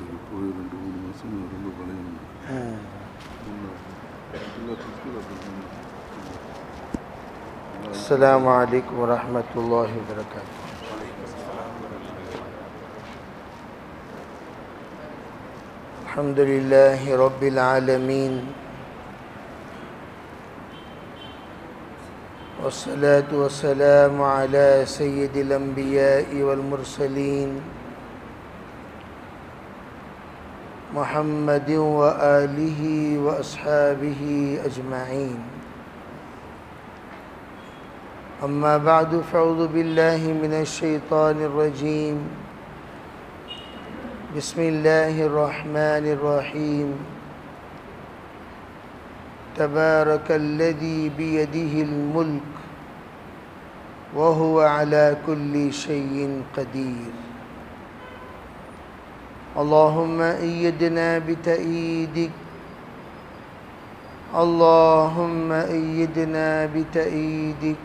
போய் 2-3 மாதம் ரொம்ப பலகீனம். அஸ்ஸலாமு அலைக்கும் வரஹ்மத்துல்லாஹி வபரகாத்துஹு. அல்ஹம்துலில்லாஹி ரப்பில் ஆலமீன் والصلاة والسلام على سيد الأنبياء والمرسلين محمد وآله وأصحابه أجمعين. أما بعد فأعوذ بالله من الشيطان الرجيم. بسم الله الرحمن الرحيم. تبارك الذي بيده الملك وهو على كل شيء قدير. اللهم أيدنا بتأييدك، اللهم أيدنا بتأييدك،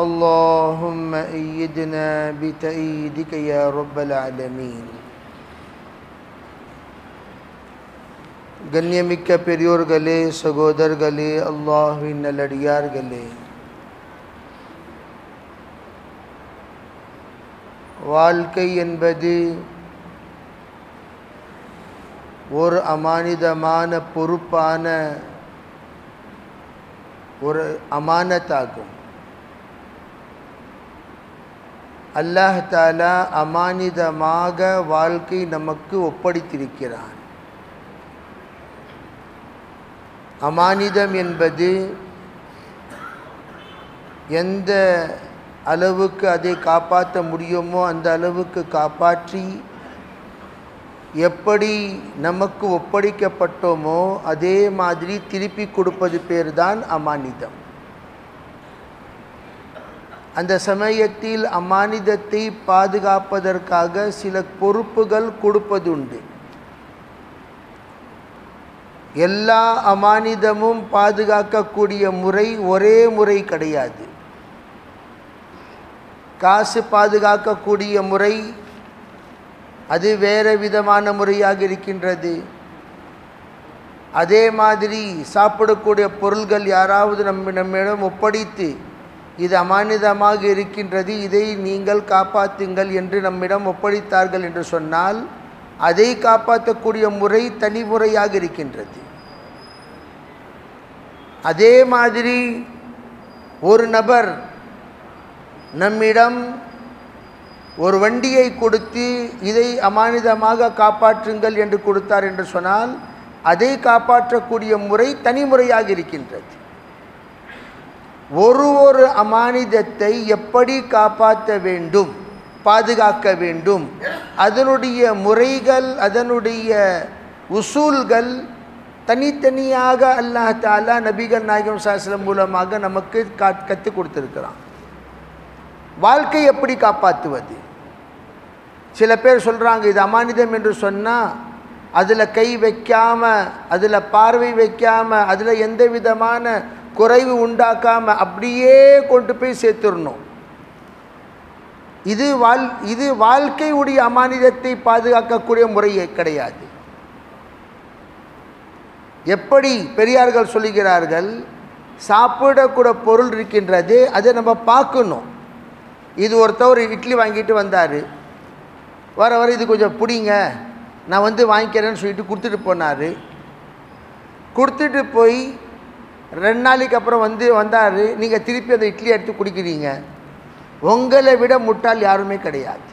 اللهم أيدنا بتأييدك يا رب العالمين. கண்ணியமிக்க பெரியோர்களே, சகோதரர்களே, அல்லாஹ்வின் நல்லடியார்களே, வாழ்க்கை என்பது ஒரு அமானிதமான பொறுப்பான ஒரு அமானத்தாகும். அல்லாஹ் தஆலா அமானிதமாக வாழ்க்கை நமக்கு ஒப்படைத்திருக்கிறான். அமானிதம் என்பது எந்த அளவுக்கு அதை காப்பாற்ற முடியுமோ அந்த அளவுக்கு காப்பாற்றி, எப்படி நமக்கு ஒப்படைக்கப்பட்டோமோ அதே மாதிரி திருப்பி கொடுப்பது பேர் தான் அமானிதம். அந்த சமயத்தில் அமானிதத்தை பாதுகாப்பதற்காக சில பொறுப்புகள் கொடுப்பதுண்டு. எல்லா அமானிதமும் பாதுகாக்கக்கூடிய முறை ஒரே முறை கிடையாது. காசு பாதுகாக்கக்கூடிய முறை அது வேறு விதமான முறையாக இருக்கின்றது. அதே மாதிரி சாப்பிடக்கூடிய பொருள்கள் யாராவது நம்மிடம் ஒப்படைத்து இது அமானிதமாக இருக்கின்றது, இதை நீங்கள் காப்பாற்றுங்கள் என்று நம்மிடம் ஒப்படைத்தார்கள் என்று சொன்னால் அதை காப்பாற்றக்கூடிய முறை தனி முறையாக இருக்கின்றது. அதே மாதிரி ஒரு நபர் நம்மிடம் ஒரு வண்டியை கொடுத்து இதை அமானிதமாக காப்பாற்றுங்கள் என்று கொடுத்தார் என்று சொன்னால் அதை காப்பாற்றக்கூடிய முறை தனி முறையாக இருக்கின்றது. ஒரு அமானிதத்தை எப்படி காப்பாற்ற வேண்டும், பாதுகாக்க வேண்டும், அதனுடைய முறைகள், அதனுடைய உசூல்கள் தனித்தனியாக அல்லாஹ் தஆலா நபிகள் நாயகம் ஸல்லல்லாஹு அலைஹி வஸல்லம் மூலமாக நமக்கு கற்றுக் கொடுத்திருக்கிறான். வாழ்க்கை எப்படி காப்பாற்றுவது? சில பேர் சொல்கிறாங்க இது அமானிதம் என்று சொன்னால் அதில் கை வைக்காமல், அதில் பார்வை வைக்காமல், அதில் எந்த விதமான குறைவு உண்டாக்காமல் அப்படியே கொண்டு போய் சேர்த்துடணும். இது வாழ்க்கையுடைய அமானிதத்தை பாதுகாக்கக்கூடிய முறை கிடையாது. எப்படி பெரியார்கள் சொல்லுகிறார்கள், சாப்பிடக்கூட பொருள் இருக்கின்றது, அதை நம்ம பார்க்கணும். இது ஒருத்தவர் இட்லி வாங்கிட்டு வந்தார், வர இது கொஞ்சம் பிடிங்க, நான் வாங்கிக்கிறேன்னு சொல்லிட்டு கொடுத்துட்டு போனார். கொடுத்துட்டு போய் 2 நாளைக்கு அப்புறம் வந்தார், நீங்கள் திருப்பி அந்த இட்லி எடுத்து குடிக்கிறீங்க. உங்களை விட முட்டாள் யாருமே கிடையாது.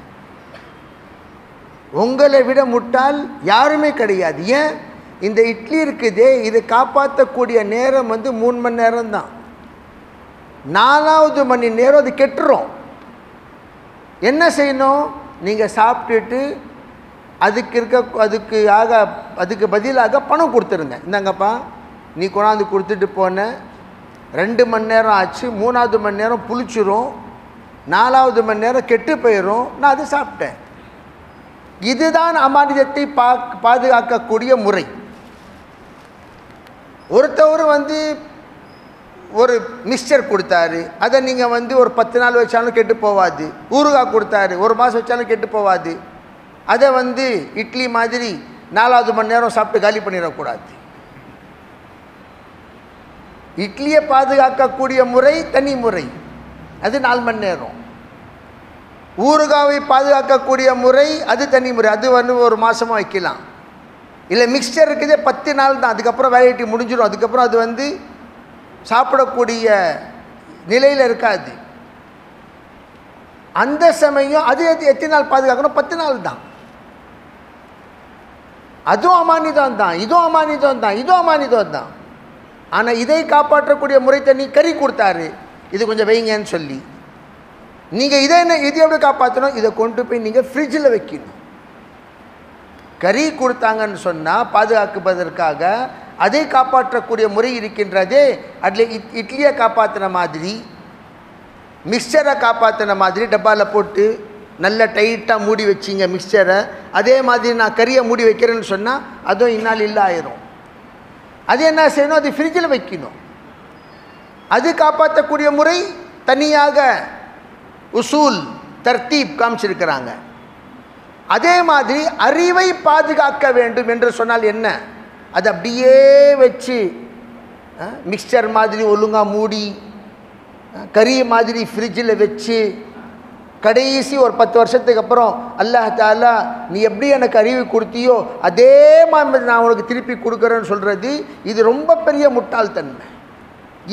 உங்களை விட முட்டாள் யாருமே கிடையாது. ஏன்? இந்த இட்லி இருக்குதே, இதை காப்பாற்றக்கூடிய நேரம் 3 மணி நேரம் தான். 4வது மணி நேரம் அது கெட்டுரும். என்ன செய்யணும்? நீங்கள் சாப்பிட்டுட்டு அதுக்கு பதிலாக பணம் கொடுத்துருங்க. இந்தாங்கப்பா, நீ கொண்டாந்து கொடுத்துட்டு போன 2 மணி நேரம் ஆச்சு, 3வது மணி நேரம் புளிச்சிரும், 4வது மணி நேரம் கெட்டு போயிடும், நான் அதை சாப்பிட்டேன். இதுதான் அமானிதத்தை பாதுகாக்கக்கூடிய முறை. ஒருத்தவர் ஒரு மிக்சர் கொடுத்தாரு, அதை நீங்கள் ஒரு 10 நாள் வச்சாலும் கெட்டு போவாது. ஊறுகாய் கொடுத்தாரு, 1 மாதம் வச்சாலும் கெட்டு போவாது. அதை இட்லி மாதிரி 4வது மணி நேரம் சாப்பிட்டு காலி பண்ணிடக்கூடாது. இட்லியை பாதுகாக்கக்கூடிய முறை தனி முறை, அது 4 மணி நேரம். ஊறுகாவை பாதுகாக்கக்கூடிய முறை அது தனி முறை, அது 1 மாதமாக வைக்கலாம். இல்லை மிக்சர் இருக்குதே 10 நாள் தான், அதுக்கப்புறம் வேலைட்டி முடிஞ்சிடும். அதுக்கப்புறம் அது சாப்பிடக்கூடிய நிலையில் இருக்காது. அந்த சமயம் அது எத்தனை நாள் பாதுகாக்கணும்? 10 நாள் தான். அதுவும் அமானிதம் தான், இதுவும் அமானிதம் தான், இதுவும் அமானிதம் தான். ஆனால் இதை காப்பாற்றக்கூடிய முறை தண்ணி கறி கொடுத்தாரு, இது கொஞ்சம் வைங்கன்னு சொல்லி. நீங்கள் இதை எப்படி காப்பாற்றணும்? இதை கொண்டு போய் நீங்கள் ஃப்ரிட்ஜில் வைக்கணும். கறி கொடுத்தாங்கன்னு சொன்னால் பாதுகாப்பதற்காக அதை காப்பாற்றக்கூடிய முறை இருக்கின்றதே. அதில் இட்லியை காப்பாற்றின மாதிரி, மிக்சரை காப்பாற்றின மாதிரி டப்பாவில் போட்டு நல்லா டைட்டாக மூடி வச்சிங்க மிக்சரை. அதே மாதிரி நான் கறியை மூடி வைக்கிறேன்னு சொன்னால் அதுவும் இன்னால் இல்லை ஆயிரும். அது என்ன செய்யணும்? அது ஃப்ரிட்ஜில் வைக்கணும். அது காப்பாற்றக்கூடிய முறை தனியாக உசூல் தர்த்தீப் காமிச்சிருக்கிறாங்க. அதே மாதிரி அறிவை பாதுகாக்க வேண்டும் என்று சொன்னால் என்ன? அது அப்படியே வச்சு மிக்சர் மாதிரி ஒழுங்காக மூடி, கறி மாதிரி ஃப்ரிட்ஜில் வச்சு, கடைசி ஒரு 10 வருஷத்துக்கு அப்புறம் அல்லாஹ் தஆலா நீ எப்படி எனக்கு அறிவு கொடுத்தியோ அதே மாதிரி நான் உனக்கு திருப்பி கொடுக்குறேன்னு சொல்கிறது, இது ரொம்ப பெரிய முட்டாள்தன்மை.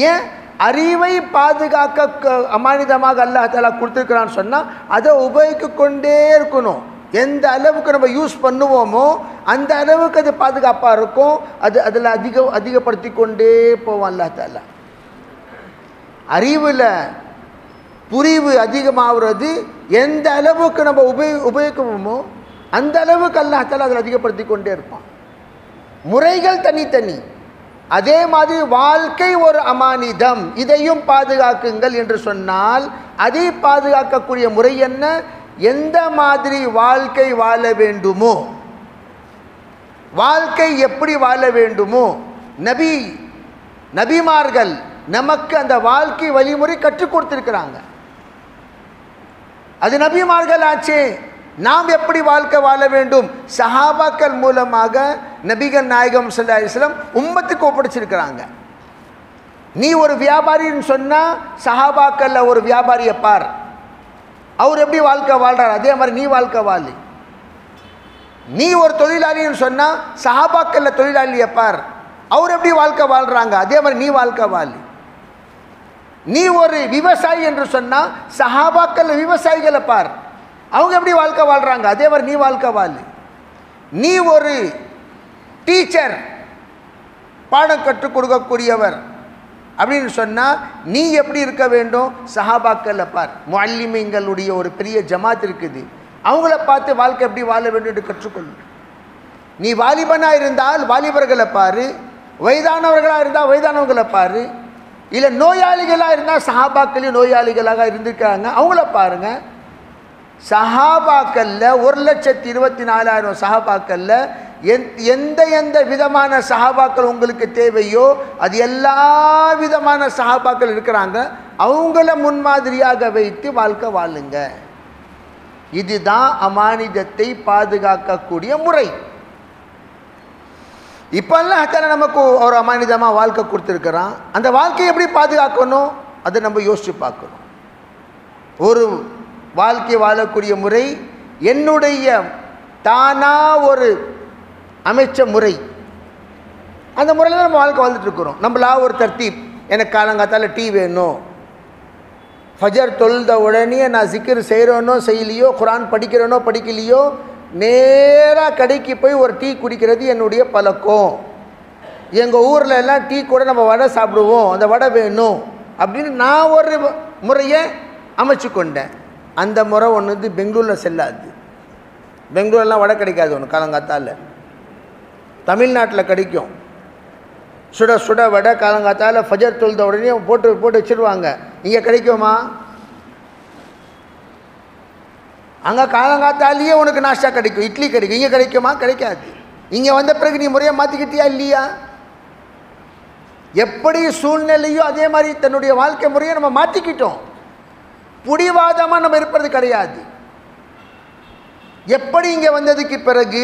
ஏன்? அறிவை பாதுகாக்க அமானிதமாக அல்லாஹ் தஆலா கொடுத்துருக்கிறான்னு சொன்னால் அதை உபயோகித்து கொண்டே இருக்கணும். எந்த அளவுக்கு நம்ம யூஸ் பண்ணுவோமோ அந்த அளவுக்கு அது பாதுகாப்பாக இருக்கும். அதில் அதிகப்படுத்தி கொண்டே போவோம் அல்லாஹ் தஆலா. அறிவில் புரிவு அதிகமாகிறது எந்த அளவுக்கு நம்ம உபயோகிக்குவோமோ அந்த அளவுக்கு அல்லாஹ் தஆலா அதில் அதிகப்படுத்தி கொண்டே இருப்பான். முறைகள் தனித்தனி. அதே மாதிரி வாழ்க்கை ஒரு அமானிதம், இதையும் பாதுகாக்குங்கள் என்று சொன்னால் அதை பாதுகாக்கக்கூடிய முறை என்ன? எந்த மாதிரி வாழ்க்கை வாழ வேண்டுமோ, வாழ்க்கை எப்படி வாழ வேண்டுமோ, நபிமார்கள் நமக்கு அந்த வாழ்க்கை வழிமுறை கற்றுக் கொடுத்திருக்கிறாங்க. அது நபிமார்கள் ஆச்சே. நாம் எப்படி வாழ்க்கை வாழ வேண்டும்? சஹாபாக்கள் மூலமாக நபிகள் நாயகம் ஸல்லல்லாஹு அலைஹி வஸல்லம் உம்மத்துக்கு ஒப்படைச்சிருக்கிறாங்க. நீ ஒரு வியாபாரின்னு சொன்னால் சஹாபாக்கள்ல ஒரு வியாபாரியை பார், அவர் எப்படி வாழ்க்கை வாழ்றார் அதே மாதிரி நீ வாழ்க்கை வாழு. நீ ஒரு தொழிலாளின்னு சொன்னால் சஹாபாக்கள்ல தொழிலாளியை பார், அவர் எப்படி வாழ்க்கை வாழ்றாங்க அதே மாதிரி நீ வாழ்க்கை வாழு. நீ ஒரு விவசாயி என்று சொன்னால் சஹாபாக்கள் விவசாயிகளை பார், அவங்க எப்படி வாழ்க்கை வாழ்றாங்க அதே மாதிரி நீ வாழ்க்கை வாழு. நீ ஒரு டீச்சர், பாடம் கற்றுக் கொடுக்கக்கூடியவர் அப்படின்னு சொன்னால் நீ எப்படி இருக்க வேண்டும்? சஹாபாக்களை பார். முஅல்லிமீன்களுடைய ஒரு பெரிய ஜமாத் இருக்குது, அவங்கள பார்த்து வாழ்க்கை எப்படி வாழ வேண்டும் என்று கற்றுக்கொள்ளு. நீ வாலிபனாக இருந்தால் வாலிபர்களை பாரு, வயதானவர்களாக இருந்தால் வயதானவர்களை பாரு, இல்லை நோயாளிகளாக இருந்தால் சஹாபாக்களே நோயாளிகளாக இருந்திருக்காங்க அவங்கள பாருங்க. சஹாபாக்கள்ல 1,24,000 சஹாபாக்கள்ல எந்த விதமான சஹாபாக்கள் உங்களுக்கு தேவையோ அது எல்லா விதமான சஹாபாக்கள் இருக்கிறாங்க, அவங்கள முன்மாதிரியாக வைத்து வாழ்க்கை வாழுங்க. இதுதான் அமானிதத்தை பாதுகாக்கக்கூடிய முறை. இப்போ அல்லாஹ் தஆலா நமக்கு ஒரு அமானிதமாக வாழ்க்கை கொடுத்துருக்கிறான். அந்த வாழ்க்கையை எப்படி பாதுகாக்கணும் அதை நம்ம யோசித்து பார்க்கணும். ஒரு வாழ்க்கை வாழக்கூடிய முறை என்னுடைய தானா ஒரு அமைச்ச முறை, அந்த முறையில் தான் நம்ம வாழ்க்கை வாழ்ந்துட்டு இருக்கிறோம். நம்மளா ஒரு தர்த்தீப், எனக்கு காலங்காத்தால டீ வேணும், ஃபஜர் தொழுத உடனே நான் ஜிக்ர் செய்கிறேனோ செய்யலையோ, குரான் படிக்கிறேனோ படிக்கலையோ, நேராக கடைக்கு போய் ஒரு டீ குடிக்கிறது என்னுடைய பழக்கம். எங்கள் ஊரில் எல்லாம் டீ கூட நம்ம வடை சாப்பிடுவோம், அந்த வடை வேணும் அப்படின்னு நான் ஒரு முறையை அமைச்சு கொண்டேன். அந்த முறை ஒன்று பெங்களூரில் செல்லாது. பெங்களூர்லாம் வடை கிடைக்காது ஒன்று காலங்காத்தால். தமிழ்நாட்டில் கிடைக்கும். சுட சுட வடை காலங்காத்தால் ஃபஜர் தொழுத உடனே போட்டு வச்சுருவாங்க. இங்கே கிடைக்குமா? அங்கே காலங்காத்தாலேயே உனக்கு நாஷ்டா கிடைக்கும், இட்லி கிடைக்கும். இங்கே கிடைக்குமா? கிடைக்காது. இங்கே வந்த பிறகு நீ முறையை மாற்றிக்கிட்டியா இல்லையா? எப்படி சூழ்நிலையோ அதே மாதிரி தன்னுடைய வாழ்க்கை முறையை நம்ம மாற்றிக்கிட்டோம். புடிவாதமாக நம்ம இருப்பது கிடையாது. எப்படி இங்கே வந்ததுக்கு பிறகு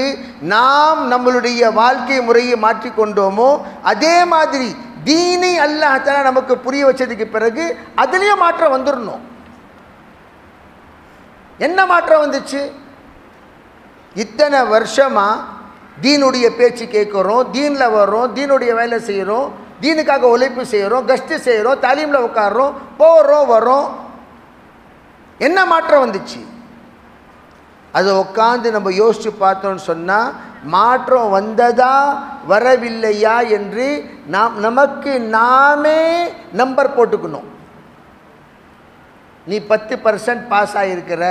நாம் நம்மளுடைய வாழ்க்கை முறையை மாற்றிக்கொண்டோமோ அதே மாதிரி தீனை அல்லாஹ் தஆலா நமக்கு புரிய வச்சதுக்கு பிறகு அதுலேயும் மாற்றம் வந்துடணும். என்ன மாற்றம் வந்துச்சு? இத்தனை வருஷமா தீனுடைய பேச்சு கேட்குறோம், தீனில் வர்றோம், தீனுடைய வேலை செய்கிறோம், தீனுக்காக உழைப்பு செய்கிறோம், கஷ்டு செய்கிறோம், தாலீமில் உட்காடுறோம், போகிறோம் வரோம். என்ன மாற்றம் வந்துச்சு? அதை உட்காந்து நம்ம யோசித்து பார்த்தோன்னு சொன்னால் மாற்றம் வந்ததா வரவில்லையா என்று நமக்கு நாமே நம்பர் போட்டுக்கணும். நீ 10% பாஸ் ஆகியிருக்கிற,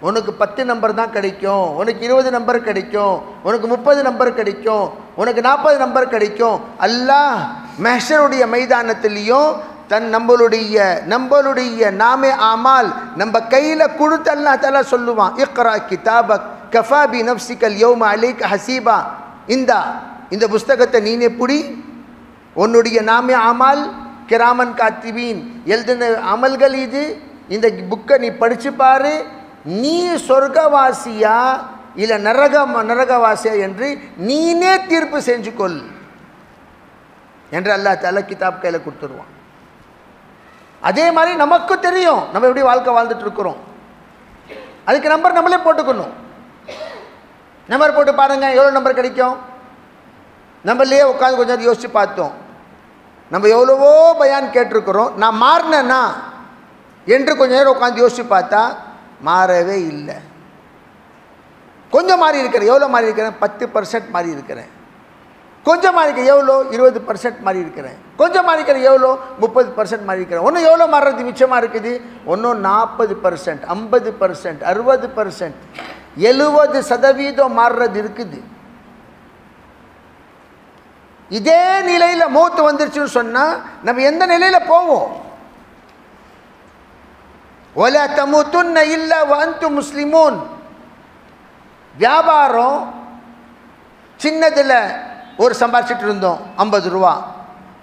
உனக்கு 10 நம்பர் தான் கிடைக்கும், உனக்கு 20 நம்பர் கிடைக்கும், உனக்கு 30 நம்பர் கிடைக்கும், உனக்கு 40 நம்பர் கிடைக்கும். அல்லாஹ் மஹ்ஷருடைய மைதானத்திலையும் நம்மளுடைய நாமே ஆமால் நம்ம கையில் கொடுத்து அல்லாஹ் தஆலா சொல்லுவான், இக்ரா கிதாபக் கஃபா பி நஃப்ஸிகல் யௌம அலைக ஹசீபா. இந்த புஸ்தகத்தை நீனே புடி, உன்னுடைய நாமே ஆமால் கிராமன் காத்திபீன் எழுதின அமல்கள் இது, இந்த புக்கை நீ படிச்சு பாரு, நீ சொர்க்கவாசியா இல்லை நரகவாசியா என்று நீனே தீர்ப்பு செஞ்சுக்கொள் என்று அல்லாஹ் தஆலா கிதாப் கையில் கொடுத்துருவான். அதே மாதிரி நமக்கு தெரியும் நம்ம எப்படி வாழ்க்கை வாழ்ந்துட்டு இருக்கிறோம். அதுக்கு நம்பர் நம்மளே போட்டுக்கணும். நம்பர் போட்டு பாருங்க எவ்வளோ நம்பர் கிடைக்கும். நம்மளே உட்காந்து கொஞ்சம் நேரம் யோசிச்சு பார்த்தோம், நம்ம எவ்வளவோ பயான் கேட்டிருக்கிறோம், நான் மாறினேன்னா என்று கொஞ்சம் நேரம் உட்காந்து யோசிச்சு பார்த்தா மாறவே இல்லை. கொஞ்சம் மாறி இருக்கிறேன். எவ்வளோ மாறி இருக்கிறேன்? 10% மாறி இருக்கிறேன். கொஞ்சம் மாறி இருக்கிறேன். எவ்வளோ? 20% மாறி இருக்கிறேன். கொஞ்சம் மாறி இருக்கிறேன். எவ்வளோ? 30% மாறி இருக்கிறேன். ஒன்றும் எவ்வளோ மாறுறது மிச்சமாக இருக்குது? ஒன்றும் 40%, 50%, 60%, 70% மாறுறது இருக்குது. இதே நிலையில் மௌத்து வந்துருச்சுன்னு சொன்னால் நம்ம எந்த நிலையில் போவோம்? வலா தமூதுன்ன இல்லா வஅன்தும் முஸ்லிமூன். வியாபாரம் சின்னதில் ஒரு சம்பாதிச்சிட்டு இருந்தோம் 50 ரூபா,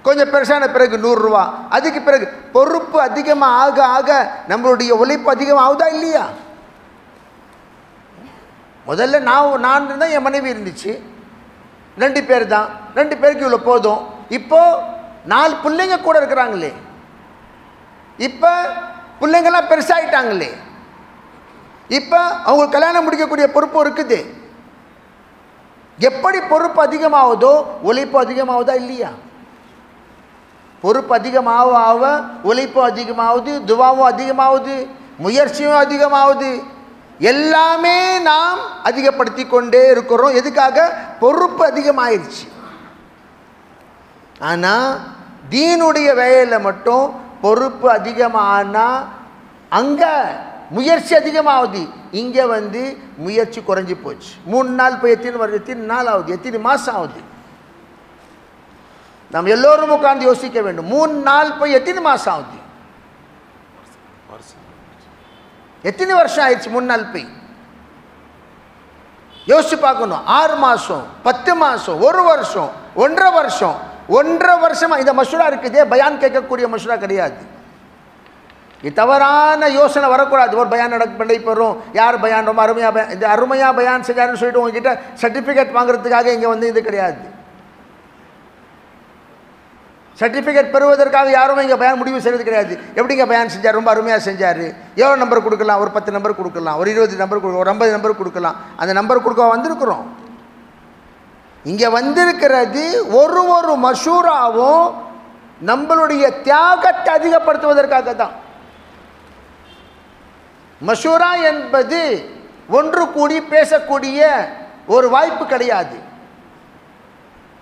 கொஞ்சம் பெருசான பிறகு 100 ரூபா, அதுக்கு பிறகு பொறுப்பு அதிகமாக ஆக ஆக நம்மளுடைய உழைப்பு அதிகமாக ஆகுதா இல்லையா? முதல்ல நான் இருந்தால் என் மனைவி இருந்துச்சு, 2 பேர் தான், 2 பேருக்கு இவ்வளோ போதும். இப்போது 4 பிள்ளைங்க கூட இருக்கிறாங்களே, இப்போ பிள்ளைங்கள்லாம் பெருசாகிட்டாங்களே, இப்போ அவங்களுக்கு கல்யாணம் முடிக்கக்கூடிய பொறுப்பு இருக்குது. எப்படி பொறுப்பு அதிகமாகுதோ உழைப்பு அதிகமாகுதா இல்லையா? பொறுப்பு அதிகமாக உழைப்பு அதிகமாகுது, துவாவும் அதிகமாகுது, முயற்சியும் அதிகமாகுது, எல்லாமே நாம் அதிகப்படுத்தி கொண்டே இருக்கிறோம். எதுக்காக? பொறுப்பு அதிகமாயிருச்சு. ஆனால் தீனுடைய வேலையில் மட்டும் பொறுப்பு அதிகமானால் அங்கே முயற்சி அதிகமாகுது, இங்கே முயற்சி குறைஞ்சி போச்சு. 3 நாள் போய் எத்தனை நாள் ஆகுது, எத்தனை மாதம் ஆகுது? நம்ம எல்லோரும் உட்கார்ந்து யோசிக்க வேண்டும். 3 நாள் போய் எத்தனை மாதம் ஆகுது? எத்தனை வருஷம் ஆயிடுச்சு? 3 நாள் போய் யோசிச்சு பார்க்கணும். 6 மாதம், 10 மாதம், 1 வருஷம், 1.5 வருஷம், 1.5 வருஷமா இந்த மஷூரா இருக்குதே, பயான் கேட்கக்கூடிய மஷூரா கிடையாது. இது தவறான யோசனை வரக்கூடாது. ஒரு பயான் நடைபெறும், யார் பயான் ரொம்ப அருமையாக பயான் செஞ்சாருன்னு சொல்லிட்டு உங்ககிட்ட சர்டிஃபிகேட் வாங்குறதுக்காக இங்கே இது கிடையாது. சர்டிஃபிகேட் பெறுவதற்காக யாரும் இங்கே பயான் முடிவு செய்வது கிடையாது. எப்படிங்க பயான் செஞ்சார், ரொம்ப அருமையாக செஞ்சார், எவ்வளோ நம்பர் கொடுக்கலாம்? ஒரு 10 நம்பர் கொடுக்கலாம், ஒரு 20 நம்பர் கொடுக்கலாம், ஒரு 50 நம்பர் கொடுக்கலாம். அந்த நம்பர் கொடுக்க வந்திருக்கிறோம். இங்கே வந்திருக்கிறது ஒரு மஷூராவும் நம்மளுடைய தியாகத்தை அதிகப்படுத்துவதற்காக தான். மஷூரா என்பது ஒன்று கூடி பேசக்கூடிய ஒரு வாய்ப்பு கிடையாது.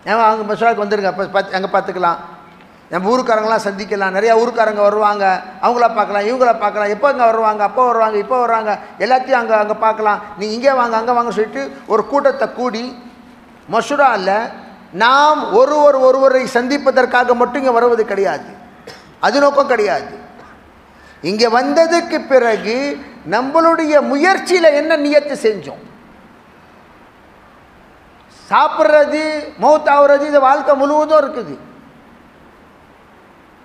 அங்கே மஷூராவுக்கு வந்துருங்க, அங்கே பார்த்துக்கலாம், நம்ம ஊருக்காரங்களாம் சந்திக்கலாம், நிறையா ஊருக்காரங்க வருவாங்க, அவங்கள பார்க்கலாம், இவங்கள பார்க்கலாம், எப்போ அங்கே வருவாங்க, அப்போ வருவாங்க, இப்போ வருவாங்க, எல்லாத்தையும் அங்கே பார்க்கலாம், நீ இங்கே வாங்க அங்கே வாங்க சொல்லிட்டு ஒரு கூட்டத்தை கூடி மஷூராவில் நாம் ஒருவரை சந்திப்பதற்காக மட்டும் இங்கே வருவது கிடையாது. அது நோக்கம் கிடையாது. இங்கே வந்ததுக்கு பிறகு நம்மளுடைய முயற்சியில் என்ன நியத்து செஞ்சோம்? சாப்பிட்றது, மௌத் ஆகுறது, இது வாழ்க்கை முழுவதும் இருக்குது.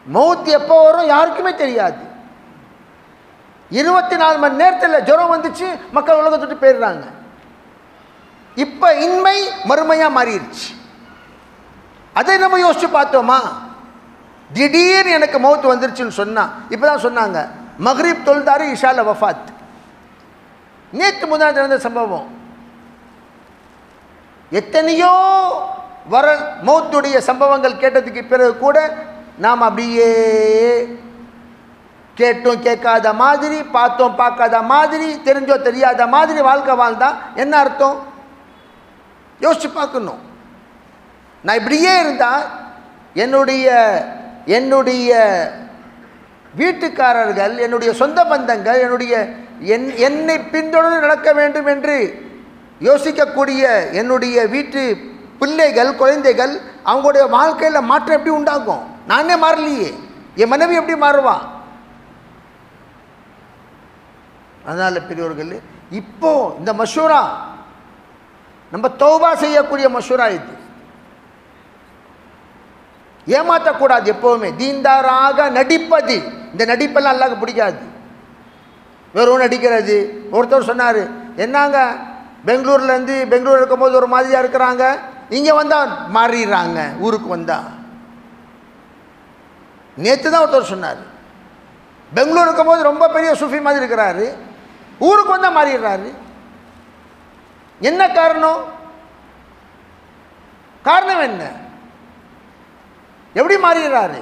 மௌத் எப்போ வரும் யாருக்குமே தெரியாது. 24 மணி நேரத்தில் ஜுரம் வந்துச்சு, மக்கள் உலகத்தை விட்டு போயிடுறாங்க. இப்போ இன்மை மறுமையாக மாறிடுச்சு. அதை நம்ம யோசிச்சு பார்த்தோமா? திடீர்னு எனக்கு மௌத்து வந்துருச்சுன்னு சொன்னா, இப்போ தான் சொன்னாங்க மக்ரிப் தொழுதாரு, இஷால வஃபாத். நேற்று முதல் நடந்த சம்பவம். எத்தனையோ மௌத்துடைய சம்பவங்கள் கேட்டதுக்கு பிறகு கூட நாம் அப்படியே கேட்டோம் கேட்காத மாதிரி, பார்த்தோம் பார்க்காத மாதிரி, தெரிஞ்சோ தெரியாத மாதிரி வாழ்க்கை வாழ்ந்தா என்ன அர்த்தம்? யோசிச்சு பார்க்கணும். நான் இப்படியே இருந்தால் என்னுடைய வீட்டுக்காரர்கள், என்னுடைய சொந்த பந்தங்கள், என்னை பின்தொடர்ந்து நடக்க வேண்டும் என்று யோசிக்கக்கூடிய என்னுடைய வீட்டு பிள்ளைகள், குழந்தைகள், அவங்களுடைய வாழ்க்கையில் மாற்றம் எப்படி உண்டாகும்? நானே மாறலையே, என் மனைவி எப்படி மாறுவான்? அதனால் பெரியவர்கள், இப்போ இந்த மஷூரா நம்ம தௌபா செய்யக்கூடிய மஷூரா இது. ஏமாற்றக்கூடாது. எப்போவுமே தீன்தாராக நடிப்பது, இந்த நடிப்பெல்லாம் அல்லாஹ்க்கு பிடிக்காது. வெறும் நடிக்கிறது. ஒருத்தர் சொன்னார், என்னங்க பெங்களூர்லேருந்து பெங்களூர் இருக்கும்போது ஒரு மாதிரியாக இருக்கிறாங்க, இங்கே வந்தால் மாறிடுறாங்க, ஊருக்கு வந்தால். நேற்று தான் ஒருத்தர் சொன்னார், பெங்களூர் இருக்கும்போது ரொம்ப பெரிய சூஃபி மாதிரி இருக்கிறாரு, ஊருக்கு வந்தால் மாறிடுறாரு. என்ன காரணம்? காரணம் என்ன? எப்படி மாறிடுறாரு?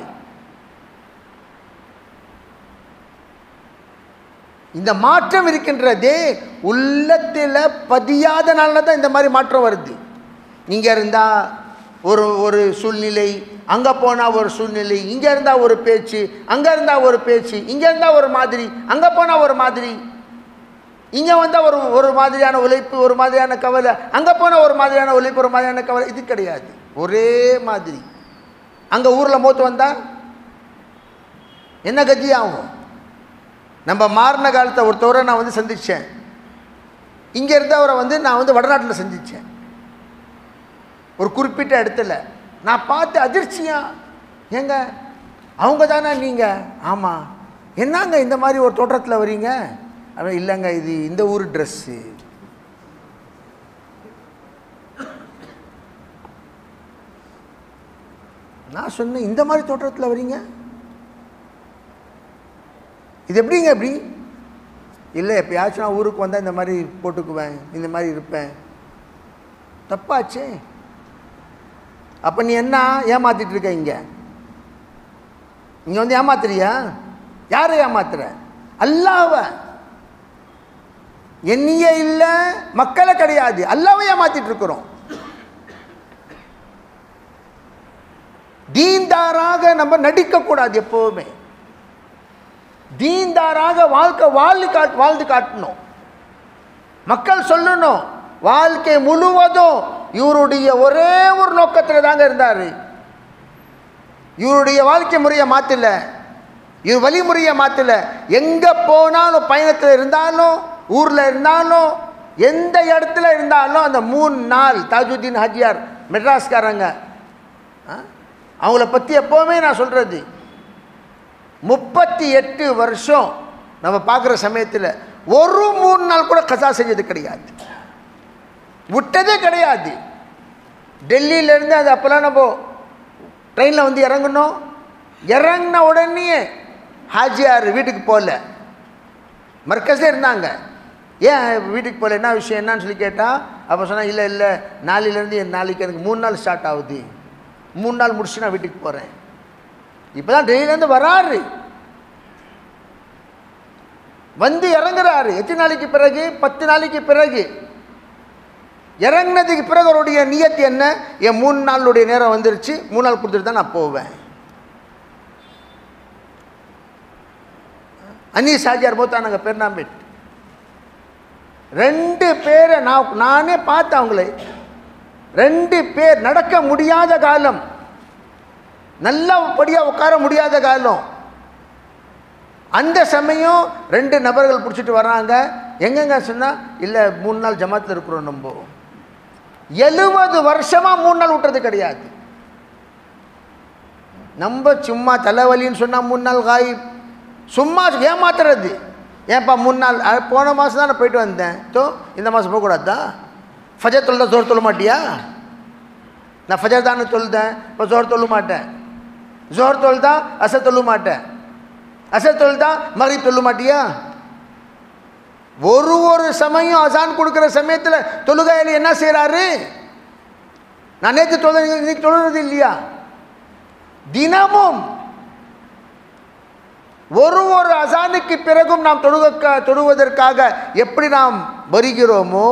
இந்த மாற்றம் இருக்கின்றதே உள்ளத்தில் பதியாதனால தான் இந்த மாதிரி மாற்றம் வருது. இங்கே இருந்தால் ஒரு சூழ்நிலை, அங்கே போனால் ஒரு சூழ்நிலை, இங்கே இருந்தால் ஒரு பேச்சு, அங்கே இருந்தால் ஒரு பேச்சு, இங்கே இருந்தால் ஒரு மாதிரி, அங்கே போனால் ஒரு மாதிரி, இங்கே வந்தால் ஒரு மாதிரியான உழைப்பு, ஒரு மாதிரியான கவலை, அங்கே போனால் ஒரு மாதிரியான உழைப்பு, ஒரு மாதிரியான கவலை. இது கிடையாது, ஒரே மாதிரி. அங்கே ஊரில் மௌத்து வந்தால் என்ன கதி ஆகும்? நம்ம மாறின காலத்தை ஒருத்தவரை நான் சந்தித்தேன். இங்கே இருந்தவரை நான் வடநாட்டில் சந்தித்தேன். ஒரு குறிப்பிட்ட இடத்துல நான் பார்த்து அதிர்ச்சியா, ஏங்க அவங்க தானே நீங்கள்? ஆமாம். என்னங்க இந்த மாதிரி ஒரு தோற்றத்தில் வரீங்க? அவன் இல்லைங்க, இது இந்த ஊர் ட்ரெஸ்ஸு. நான் சொன்னேன், இந்த மாதிரி தோற்றத்தில் வரீங்க, இது எப்படிங்க? எப்படி இல்லை, எப்பயாச்சும் நான் ஊருக்கு வந்தால் இந்த மாதிரி போட்டுக்குவேன், இந்த மாதிரி இருப்பேன். தப்பாச்சே. அப்போ நீ என்ன ஏமாத்திட்டு இருக்க? இங்கே ஏமாத்துறியா? யாரை ஏமாத்துற? அல்லாஹ்வை. என்னையே இல்லை, மக்களை கிடையாது, அல்லாஹ்வை ஏமாத்திட்டு இருக்கிறோம். தீன்தாராக நம்ம நடிக்கக்கூடாது. எப்போவுமே தீன்தாராக வாழ்க்கை வாழ்ந்து காட்டணும். மக்கள் சொல்லணும், வாழ்க்கை முழுவதும் இவருடைய ஒரே ஒரு நோக்கத்தில் தாங்க இருந்தார். இவருடைய வாழ்க்கை முறையை மாற்றல, இவர் வழிமுறையை மாற்றல. எங்கே போனாலும், பயணத்தில் இருந்தாலும், ஊரில் இருந்தாலும், எந்த இடத்துல இருந்தாலும், அந்த 3 நாள் தாஜுதீன் ஹாஜியார் மெட்ராஸ்காரங்க, அவங்கள பற்றி எப்போவுமே நான் சொல்கிறது, 38 வருஷம் நம்ம பார்க்குற சமயத்தில் ஒரு 3 நாள் கூட கசா செஞ்சது கிடையாது, விட்டதே கிடையாது. டெல்லியிலேருந்து அது அப்போல்லாம் நம்ம ட்ரெயினில் இறங்கணும். இறங்கின உடனே ஹாஜியார் வீட்டுக்கு போகல, மர்க்கஸே இருந்தாங்க. ஏன் வீட்டுக்கு போகல, என்ன விஷயம் என்னன்னு சொல்லி கேட்டால், அப்போ சொன்னால் இல்லை நாளையிலேருந்து நாளைக்கு எனக்கு 3 நாள் ஸ்டார்ட் ஆகுது, 3 நாள் முடிச்சு நான் வீட்டுக்கு போகிறேன். இப்போ தான் டெல்லியிலேருந்து வராரு, இறங்குறாரு. எத்தனை நாளைக்கு பிறகு? 10 நாளைக்கு பிறகு. இறங்கினதுக்கு பிறகு அவருடைய நியத்து என்ன? என் 3 நாளுடைய நேரம் வந்துருச்சு, 3 நாள் கொடுத்துட்டு தான் நான் போவேன். அனீஸ் ஹாஜியார் போத்தானாங்க பெர்னாம்பேட். 2 பேரை நானே பார்த்தேன். அவங்களே 2 பேர் நடக்க முடியாத காலம், நல்லபடியாக உட்கார முடியாத காலம். அந்த சமயம் 2 நபர்கள் பிடிச்சிட்டு வர்றாங்க. எங்கெங்க சொன்னால், இல்லை 3 நாள் ஜமாத்தில் இருக்கிறோம். நம்ம 70 வருஷமாக 3 நாள் விட்டுறது கிடையாது. நம்ம சும்மா தலைவலின்னு சொன்னால் 3 நாள் காயிப், சும்மா ஏமாத்துறது. ஏன்ப்பா 3 நாள் போன மாதம் தான் நான் போயிட்டு வந்தேன், இந்த மாதம் போகக்கூடாதா? ஃபஜர் தொழுதா ஜோர் தொழ மாட்டியா? நான் ஃபஜர் தானே தொழுதேன், இப்போ ஜோர் தொழ மாட்டேன். ஜோர் தொழுதா அசர் தொழ மாட்டேன், அசர் தொழுதா மகரிப் தொழ மாட்டியா? ஒரு சமயம் அசான் கொடுக்குற சமயத்தில் தொழுகையில் என்ன செய்கிறாரு? நான் நேற்று தொழுது, இன்னைக்கு தொழுறது இல்லையா? தினமும் ஒரு அசானுக்கு பிறகும் நாம் தொழுவதற்காக எப்படி நாம் வருகிறோமோ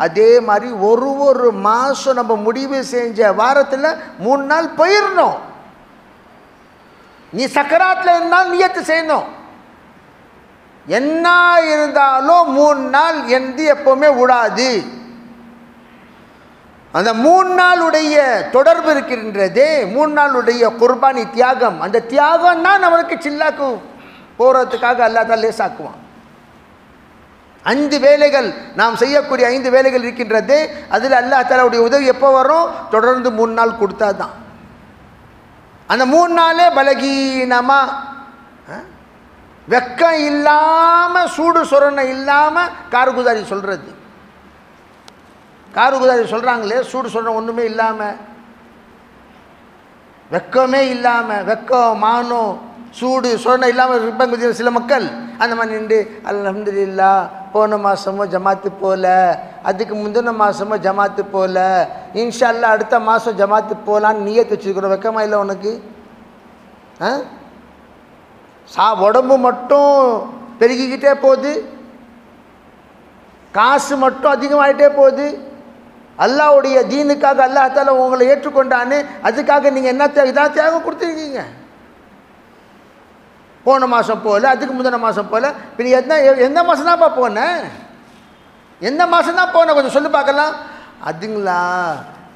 அதே மாதிரி ஒரு மாதம் நம்ம முடிவு செஞ்ச வாரத்தில் 3 நாள் போயிடணும். நீ சக்கராத்தில் இருந்தால் நியத்து செய்யணும். என்ன இருந்தாலும் 3 நாள் என்று எப்பவுமே விடாது. அந்த 3 நாளுடைய தொடர்பு இருக்கின்றதே, 3 நாளுடைய குர்பானி தியாகம், அந்த தியாகம் தான் நம்மளுக்கு சில்லாக்கு போகிறதுக்காக அல்லா தான் லேசாக்குவான். 5 வேலைகள் நாம் செய்யக்கூடிய 5 வேலைகள் இருக்கின்றது. அதில் அல்லாஹ் தஆலாவுடைய உதவி எப்போ வரும்? தொடர்ந்து 3 நாள் கொடுத்தா தான். அந்த 3 நாளே பலகீனமாக வெக்கம் இல்லாமல் சூடு சொரணை இல்லாமல் கார்குதாரி சொல்கிறது. கார்குதாரி சொல்கிறாங்களே சூடு சொரணை ஒன்றுமே இல்லாமல், வெக்கமே இல்லாமல், வெக்கம் மானம் சூடு சொரணை இல்லாமல் இருப்பாங்க சில மக்கள். அந்த மாதிரி நின்று அல்ஹம்துலில்லாஹ் போன மாதமோ ஜமாத்து போல, அதுக்கு முந்தின மாதமோ ஜமாத்து போல, இன்ஷா அல்லாஹ் அடுத்த மாதம் ஜமாத்து போகலான்னு நியத்து வச்சுருக்கிறோம். வெக்கமா இல்லை உனக்கு? உடம்பு மட்டும் பெருகிக்கிட்டே போகுது, காசு மட்டும் அதிகமாகிட்டே போகுது. அல்லாஹ்வுடைய தீனுக்காக அல்லாஹ் தஆலா உங்களை ஏற்றுக்கொண்டானே, அதுக்காக நீங்கள் என்ன இதான் தியாகம் கொடுத்துருக்கீங்க. போன மாதம் போகல, அதுக்கு முந்தின மாதம் போகல, பின் எந்த மாதம் தான்ப்பா போனேன்? எந்த மாதம் தான் போனேன் கொஞ்சம் சொல்லி பார்க்கலாம். அதுங்களா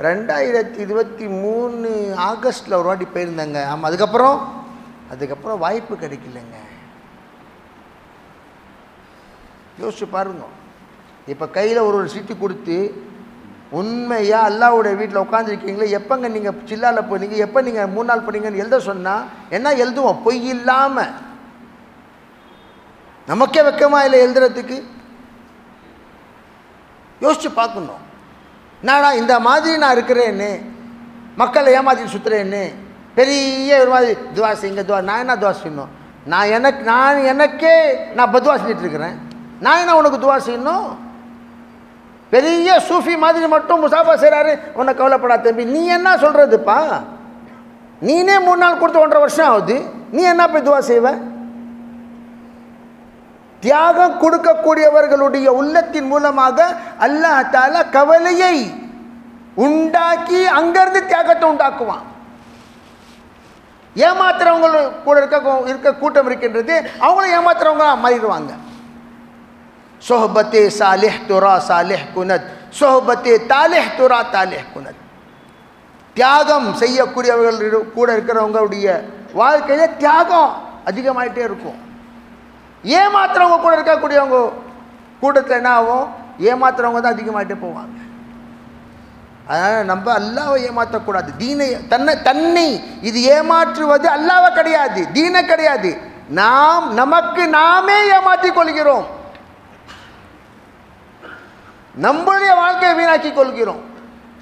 2023 ஆகஸ்ட்டில் ஒரு வாட்டி போயிருந்தேங்க. ஆமாம், அதுக்கப்புறம் வாய்ப்பு கிடைக்கலங்க. யோசிச்சு பாருங்க. இப்போ கையில் ஒரு சீட்டு கொடுத்து உண்மையாக அல்லாஹ்வுடைய வீட்டில் உட்காந்துருக்கீங்களே, எப்போங்க நீங்கள் சில்லாவில் போனீங்க, எப்போ நீங்கள் 3 நாள் போனீங்கன்னு எழுத சொன்னால் என்ன எழுதுவோம்? பொய் இல்லாமல். நமக்கே வெக்கமா இல்லை எழுதுறதுக்கு? யோசிச்சு பார்க்கணும். நானா இந்த மாதிரி நான் இருக்கிறேன்னு, மக்களை ஏமாற்றி சுற்றுறேன்னு, பெரிய ஒரு மாதிரி துவா செய்யுங்க துவா. நான் என்ன துவா செய்யணும்? எனக்கே நான் பத்வா செஞ்சுட்டு இருக்கிறேன். நான் என்ன உனக்கு துவா செய்யணும்? பெரிய சூஃபி மாதிரி மட்டும் முசாஃபா செய்கிறாரு, உன்னை கவலைப்படா தம்பி. நீ என்ன சொல்கிறதுப்பா? நீனே 3 நாள் கொடுத்து 1.5 வருஷம் ஆகுது, நீ என்ன போய் துவா செய்வ? தியாகம் கொடுக்கக்கூடியவர்களுடைய உள்ளத்தின் மூலமாக அல்லாஹ் தஆலா கவலையை உண்டாக்கி அங்கிருந்து தியாகத்தை உண்டாக்குவான். ஏமாத்துறவங்க கூட இருக்க கூட்டம் இருக்கின்றது, அவங்களும் ஏமாத்துறவங்க மாறிடுவாங்க. சொஹபத்தே சாலிஹ் துரா சாலிஹ் குனத், சொஹபத்தே தாலிஹ் துரா தாலிஹ் குனத். தியாகம் செய்யக்கூடியவர்கள் கூட இருக்கிறவங்களுடைய வாழ்க்கையில தியாகம் அதிகமாயிட்டே இருக்கும். ஏமாத்துறவங்க கூட இருக்கக்கூடியவங்க கூட்டத்தில் என்ன ஆகும்? ஏமாத்துறவங்க தான் அதிகமாகிட்டே போவாங்க. அதனால் நம்ம அல்லாஹ்வை ஏமாற்றக்கூடாது. தன்னை இது ஏமாற்றுவது அல்லாஹ்வை கிடையாது, தீனை கிடையாது. நமக்கு நாமே ஏமாற்றிக் கொள்கிறோம், நம்முடைய வாழ்க்கையை வீணாக்கி கொள்கிறோம்.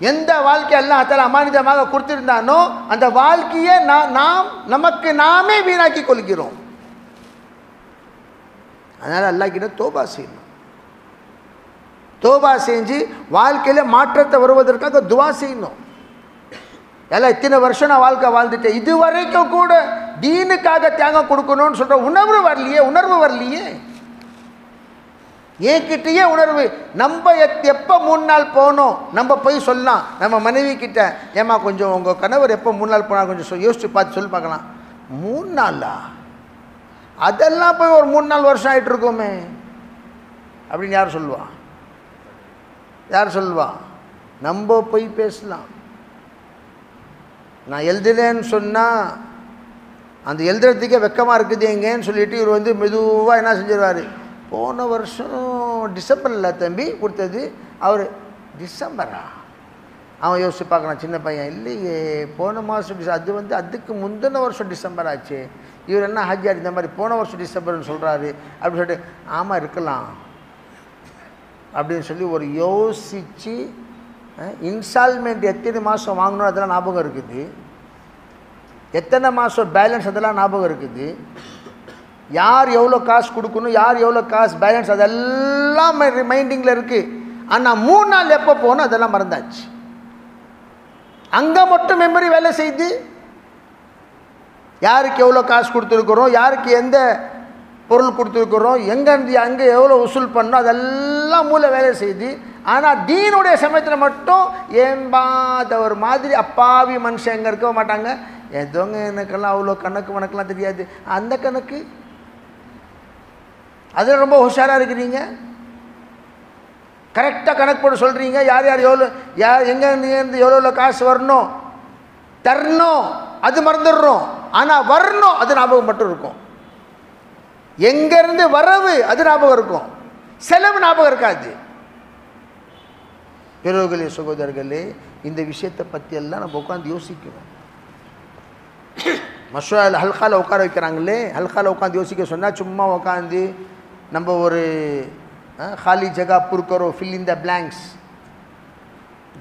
எந்த வாழ்க்கை அல்லாஹ் தஆலா அமானிதமாக கொடுத்திருந்தானோ அந்த வாழ்க்கையை நமக்கு நாமே வீணாக்கி கொள்கிறோம். அதனால் அல்லாஹ் கிட்ட தௌபா செய்யணும். தௌபா செஞ்சு வாழ்க்கையில் மாற்றத்தை வருவதற்காக துவா செய்யணும். எல்லாம் இத்தனை வருஷம் நான் வாழ்க்கை வாழ்ந்துட்டேன், இது வரைக்கும் கூட தீனுக்காக தியாகம் கொடுக்கணும்னு சொல்கிற உணர்வு வரலையே. ஏன்கிட்டயே உணர்வு. நம்ம எப்போ 3 நாள் போனோம் நம்ம போய் சொல்லலாம். நம்ம மனைவி கிட்ட, ஏமா கொஞ்சம் உங்கள் கணவர் எப்போ 3 நாள் போனால் கொஞ்சம் யோசிச்சு பார்த்து சொல்லி பார்க்கலாம். 3 நாளா? அதெல்லாம் போய் ஒரு 3 நாள் வருஷம் ஆகிட்டு இருக்கோமே அப்படின்னு யார் சொல்லுவா? நம்ம போய் பேசலாம். நான் எழுதலேன்னு சொன்னால் அந்த எழுதுறதுக்கே வெக்கமாக இருக்குது எங்கேன்னு சொல்லிட்டு இவர் வந்து மெதுவாக என்ன செஞ்சிருவார்? போன வருஷம் டிசம்பரில் தம்பி கொடுத்தது, அவர் டிசம்பரா அவன் யோசிச்சு பார்க்குறான், சின்ன பையன், இல்லையே போன மாதம் அது அதுக்கு முந்தின வருஷம் டிசம்பர் ஆச்சு, இவர் என்ன ஹஜ்ஜார் இந்த மாதிரி போன வருஷம் டிசம்பர்னு சொல்கிறாரு அப்படின்னு சொல்லிட்டு, ஆமாம் இருக்கலாம் அப்படின்னு சொல்லி ஒரு யோசித்து, இன்ஸ்டால்மெண்ட் எத்தனை மாதம் வாங்கணும் அதெல்லாம் ஞாபகம் இருக்குது, எத்தனை மாதம் பேலன்ஸ் அதெல்லாம் ஞாபகம் இருக்குது, யார் எவ்வளோ காசு கொடுக்கணும், யார் எவ்வளோ காசு பேலன்ஸ் அதெல்லாம் மைண்டிங்கில் இருக்குது. ஆனால் 3 நாள் எப்போ போகணும் அதெல்லாம் மறந்தாச்சு. அங்கே மட்டும் மெமரி வேலை செய்து யாருக்கு எவ்வளோ காசு கொடுத்துருக்குறோம், யாருக்கு எந்த பொருள் கொடுத்துருக்குறோம், எங்கேருந்து அங்கே எவ்வளோ வசூல் பண்ணோம் அதெல்லாம் மூளை வேலை செய்து. ஆனால் தீனுடைய சமயத்தில் மட்டும் ஏம்பாத ஒரு மாதிரி அப்பாவி மனுஷன் எங்கே இருக்க மாட்டாங்க. ஏதோங்க எனக்கெல்லாம் அவ்வளோ கணக்கு வணக்கெல்லாம் தெரியாது, அந்த கணக்கு அதில் ரொம்ப உஷாராக இருக்கிறீங்க, கரெக்டாக கணக்கு போட்டு சொல்கிறீங்க, யார் யார் எவ்வளோ எங்கேருந்து எவ்வளோ காசு வரணும் தரணும் அது மறந்துடுறோம். ஆனால் வரணும் அது ஞாபகம் மட்டும் இருக்கும், எங்கேருந்து வரவு அது ஞாபகம் இருக்கும், செலவு ஞாபகம் இருக்காது. பெரியவர்களே சகோதரர்களே, இந்த விஷயத்தை பற்றி எல்லாம் நம்ம உட்காந்து யோசிக்கணும். மஷூராவில் ஹல்காவில் உட்கார வைக்கிறாங்களே, ஹல்காவில் உட்காந்து யோசிக்க சொன்னால் சும்மா உட்காந்து நம்ம ஒரு காலி ஜகா புர்கரோ ஃபில் இன் த பிளாங்க்ஸ்,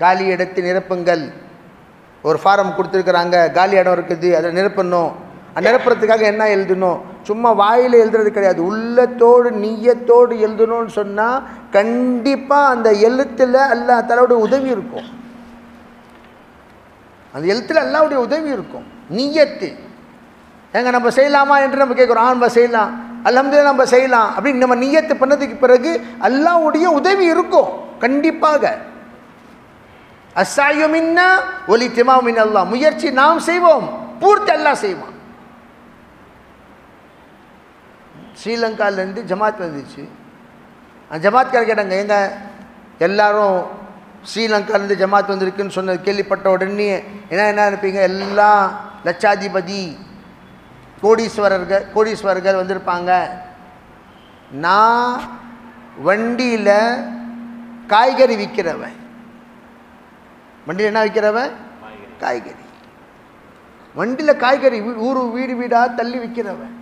காலி இடத்தை நிரப்புங்கள், ஒரு ஃபாரம் கொடுத்துருக்குறாங்க, காலி இடம் இருக்குது அதை நிரப்பணும், நிரப்புறதுக்காக என்ன எழுதணும், சும்மா வாயில் எழுதுறது கிடையாது, உள்ளத்தோடு நீயத்தோடு எழுதணும்னு சொன்னால் கண்டிப்பாக அந்த எழுத்தில் அல்லாஹ் தஆலாவுடைய உதவி இருக்கும், அந்த எழுத்தில் அல்லாஹ்வுடைய உதவி இருக்கும். நீயத்து ஏங்க நம்ம செய்யலாமா என்று நம்ம கேட்குறோம், நம்ம செய்யலாம், அல்ஹம்துலில்லாஹ் நம்ம செய்யலாம் அப்படின்னு நம்ம நியத்து பண்ணதுக்கு பிறகு அல்லாஹ்வுடைய உதவி இருக்கும் கண்டிப்பாக. அஸ்ஸாயு மின்னா வல் இத்திமாமு மின் அல்லாஹ், முயற்சி நாம் செய்வோம், பூர்த்தி அல்லாஹ் செய்வான். ஸ்ரீலங்காவிலேருந்து ஜமாத் வந்துச்சு, அந்த ஜமாத்கார கேட்டாங்க, எங்க எல்லாரும் ஸ்ரீலங்காவிலேருந்து ஜமாத் வந்திருக்குன்னு சொன்னது கேள்விப்பட்ட உடனே என்ன நினைப்பீங்க, எல்லாம் லட்சாதிபதி கோடீஸ்வரர்கள் வந்திருப்பாங்க. நான் வண்டியில் காய்கறி விற்கிறவன், வண்டியில் என்ன விற்கிறவன், காய்கறி, வண்டியில் காய்கறி ஊரு வீடு வீடாக தள்ளி விற்கிறவன்.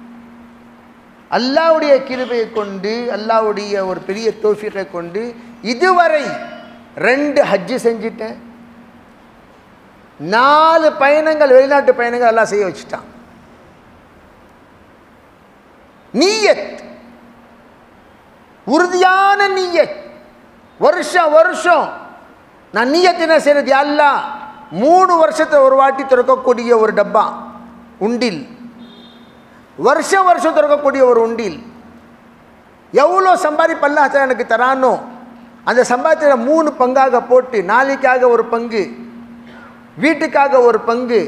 அல்லாஹ்வுடைய கிருபையை கொண்டு, அல்லாஹ்வுடைய ஒரு பெரிய தௌஃபீக்கை கொண்டு இதுவரை 2 ஹஜ்ஜு செஞ்சிட்டேன், 4 பயணங்கள் வெளிநாட்டு பயணங்கள் எல்லாம் செய்ய வச்சுட்டான். நீயத், உறுதியான நீயத், வருஷம் வருஷம் நான் நீயத் என்ன செய்யறது, அல்லாஹ் 3 வருஷத்தை ஒரு வாட்டி திறக்கக்கூடிய ஒரு டப்பா உண்டில், வருஷம் வருஷம் திறக்கக்கூடிய ஒரு உண்டில், எவ்வளோ சம்பாதிப்பு அல்லாஹ் எனக்கு தரானோ அந்த சம்பாதித்த 3 பங்காக போட்டு, நாளைக்காக ஒரு பங்கு, வீட்டுக்காக ஒரு பங்கு,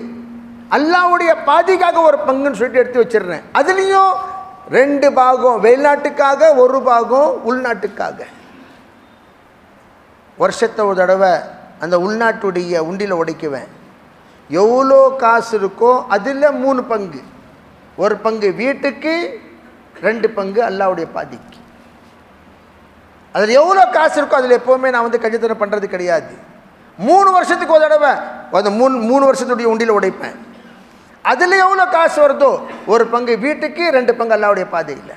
அல்லாஹ்வுடைய பாதிக்காக ஒரு பங்குன்னு சொல்லிட்டு எடுத்து வச்சிடுறேன். அதுலேயும் 2 பாகம் வெளிநாட்டுக்காக, 1 பாகம் உள்நாட்டுக்காக. வருஷத்தை ஒரு தடவை அந்த உள்நாட்டுடைய உண்டியில் உடைக்குவேன். எவ்வளோ காசு இருக்கோ அதில் 3 பங்கு, 1 பங்கு வீட்டுக்கு, 2 பங்கு அல்லாஹ்வுடைய பாதிக்கு. அதில் எவ்வளோ காசு இருக்கோ அதில் எப்போவுமே நான் கஞ்சத்தனம் பண்ணுறது கிடையாது. 3 வருஷத்துக்கு ஒரு தடவை அந்த 3 வருஷத்துடைய உண்டியில் உடைப்பேன். அதில் எவ்வளோ காசு வருதோ 1 பங்கு வீட்டுக்கு, 2 பங்கு அல்லாஹ்வுடைய பாதையில்.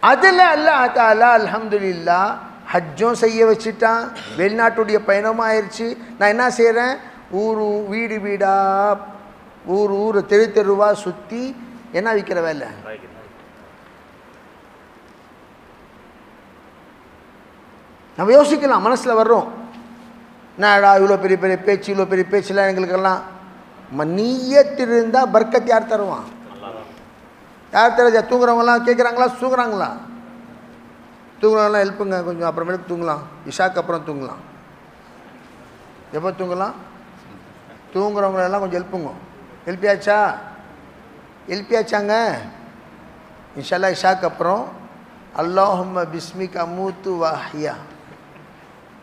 அதில் அல்லாஹ் தஆலா அல்ஹம்துலில்லாஹ் ஹஜ்ஜும் செய்ய வச்சுட்டான், வெளிநாட்டுடைய பயணமும் ஆயிடுச்சு. நான் என்ன செய்கிறேன், வீடு வீடாக, ஊர் தெருவாக சுற்றி என்ன விற்கிற வேலை. நம்ம யோசிக்கலாம், மனசில் வர்றோம், என்னடா இவ்வளோ பெரிய பெரிய பேச்சு, இவ்வளோ பெரிய பேச்சுலாம் எங்களுக்கெல்லாம். நீயத்து இருந்தால் பர்க்கத் யார் தருவான், யார் தருவா. தூங்குறவங்களாம் கேட்குறாங்களா, தூங்குறாங்களா, தூங்குறவங்களாம் எழுப்புங்க கொஞ்சம், அப்புறமேலுக்கு தூங்கலாம், இஷாக்கு அப்புறம் தூங்கலாம். எப்போ தூங்கலாம், தூங்குறவங்களெல்லாம் கொஞ்சம் எழுப்புங்க. எழுப்பியாச்சாங்க. இன்ஷா அல்லாஹ் இஷாக்கு அப்புறம் அல்லாஹும்ம பிஸ்மிக அமூத்து வஹ்யா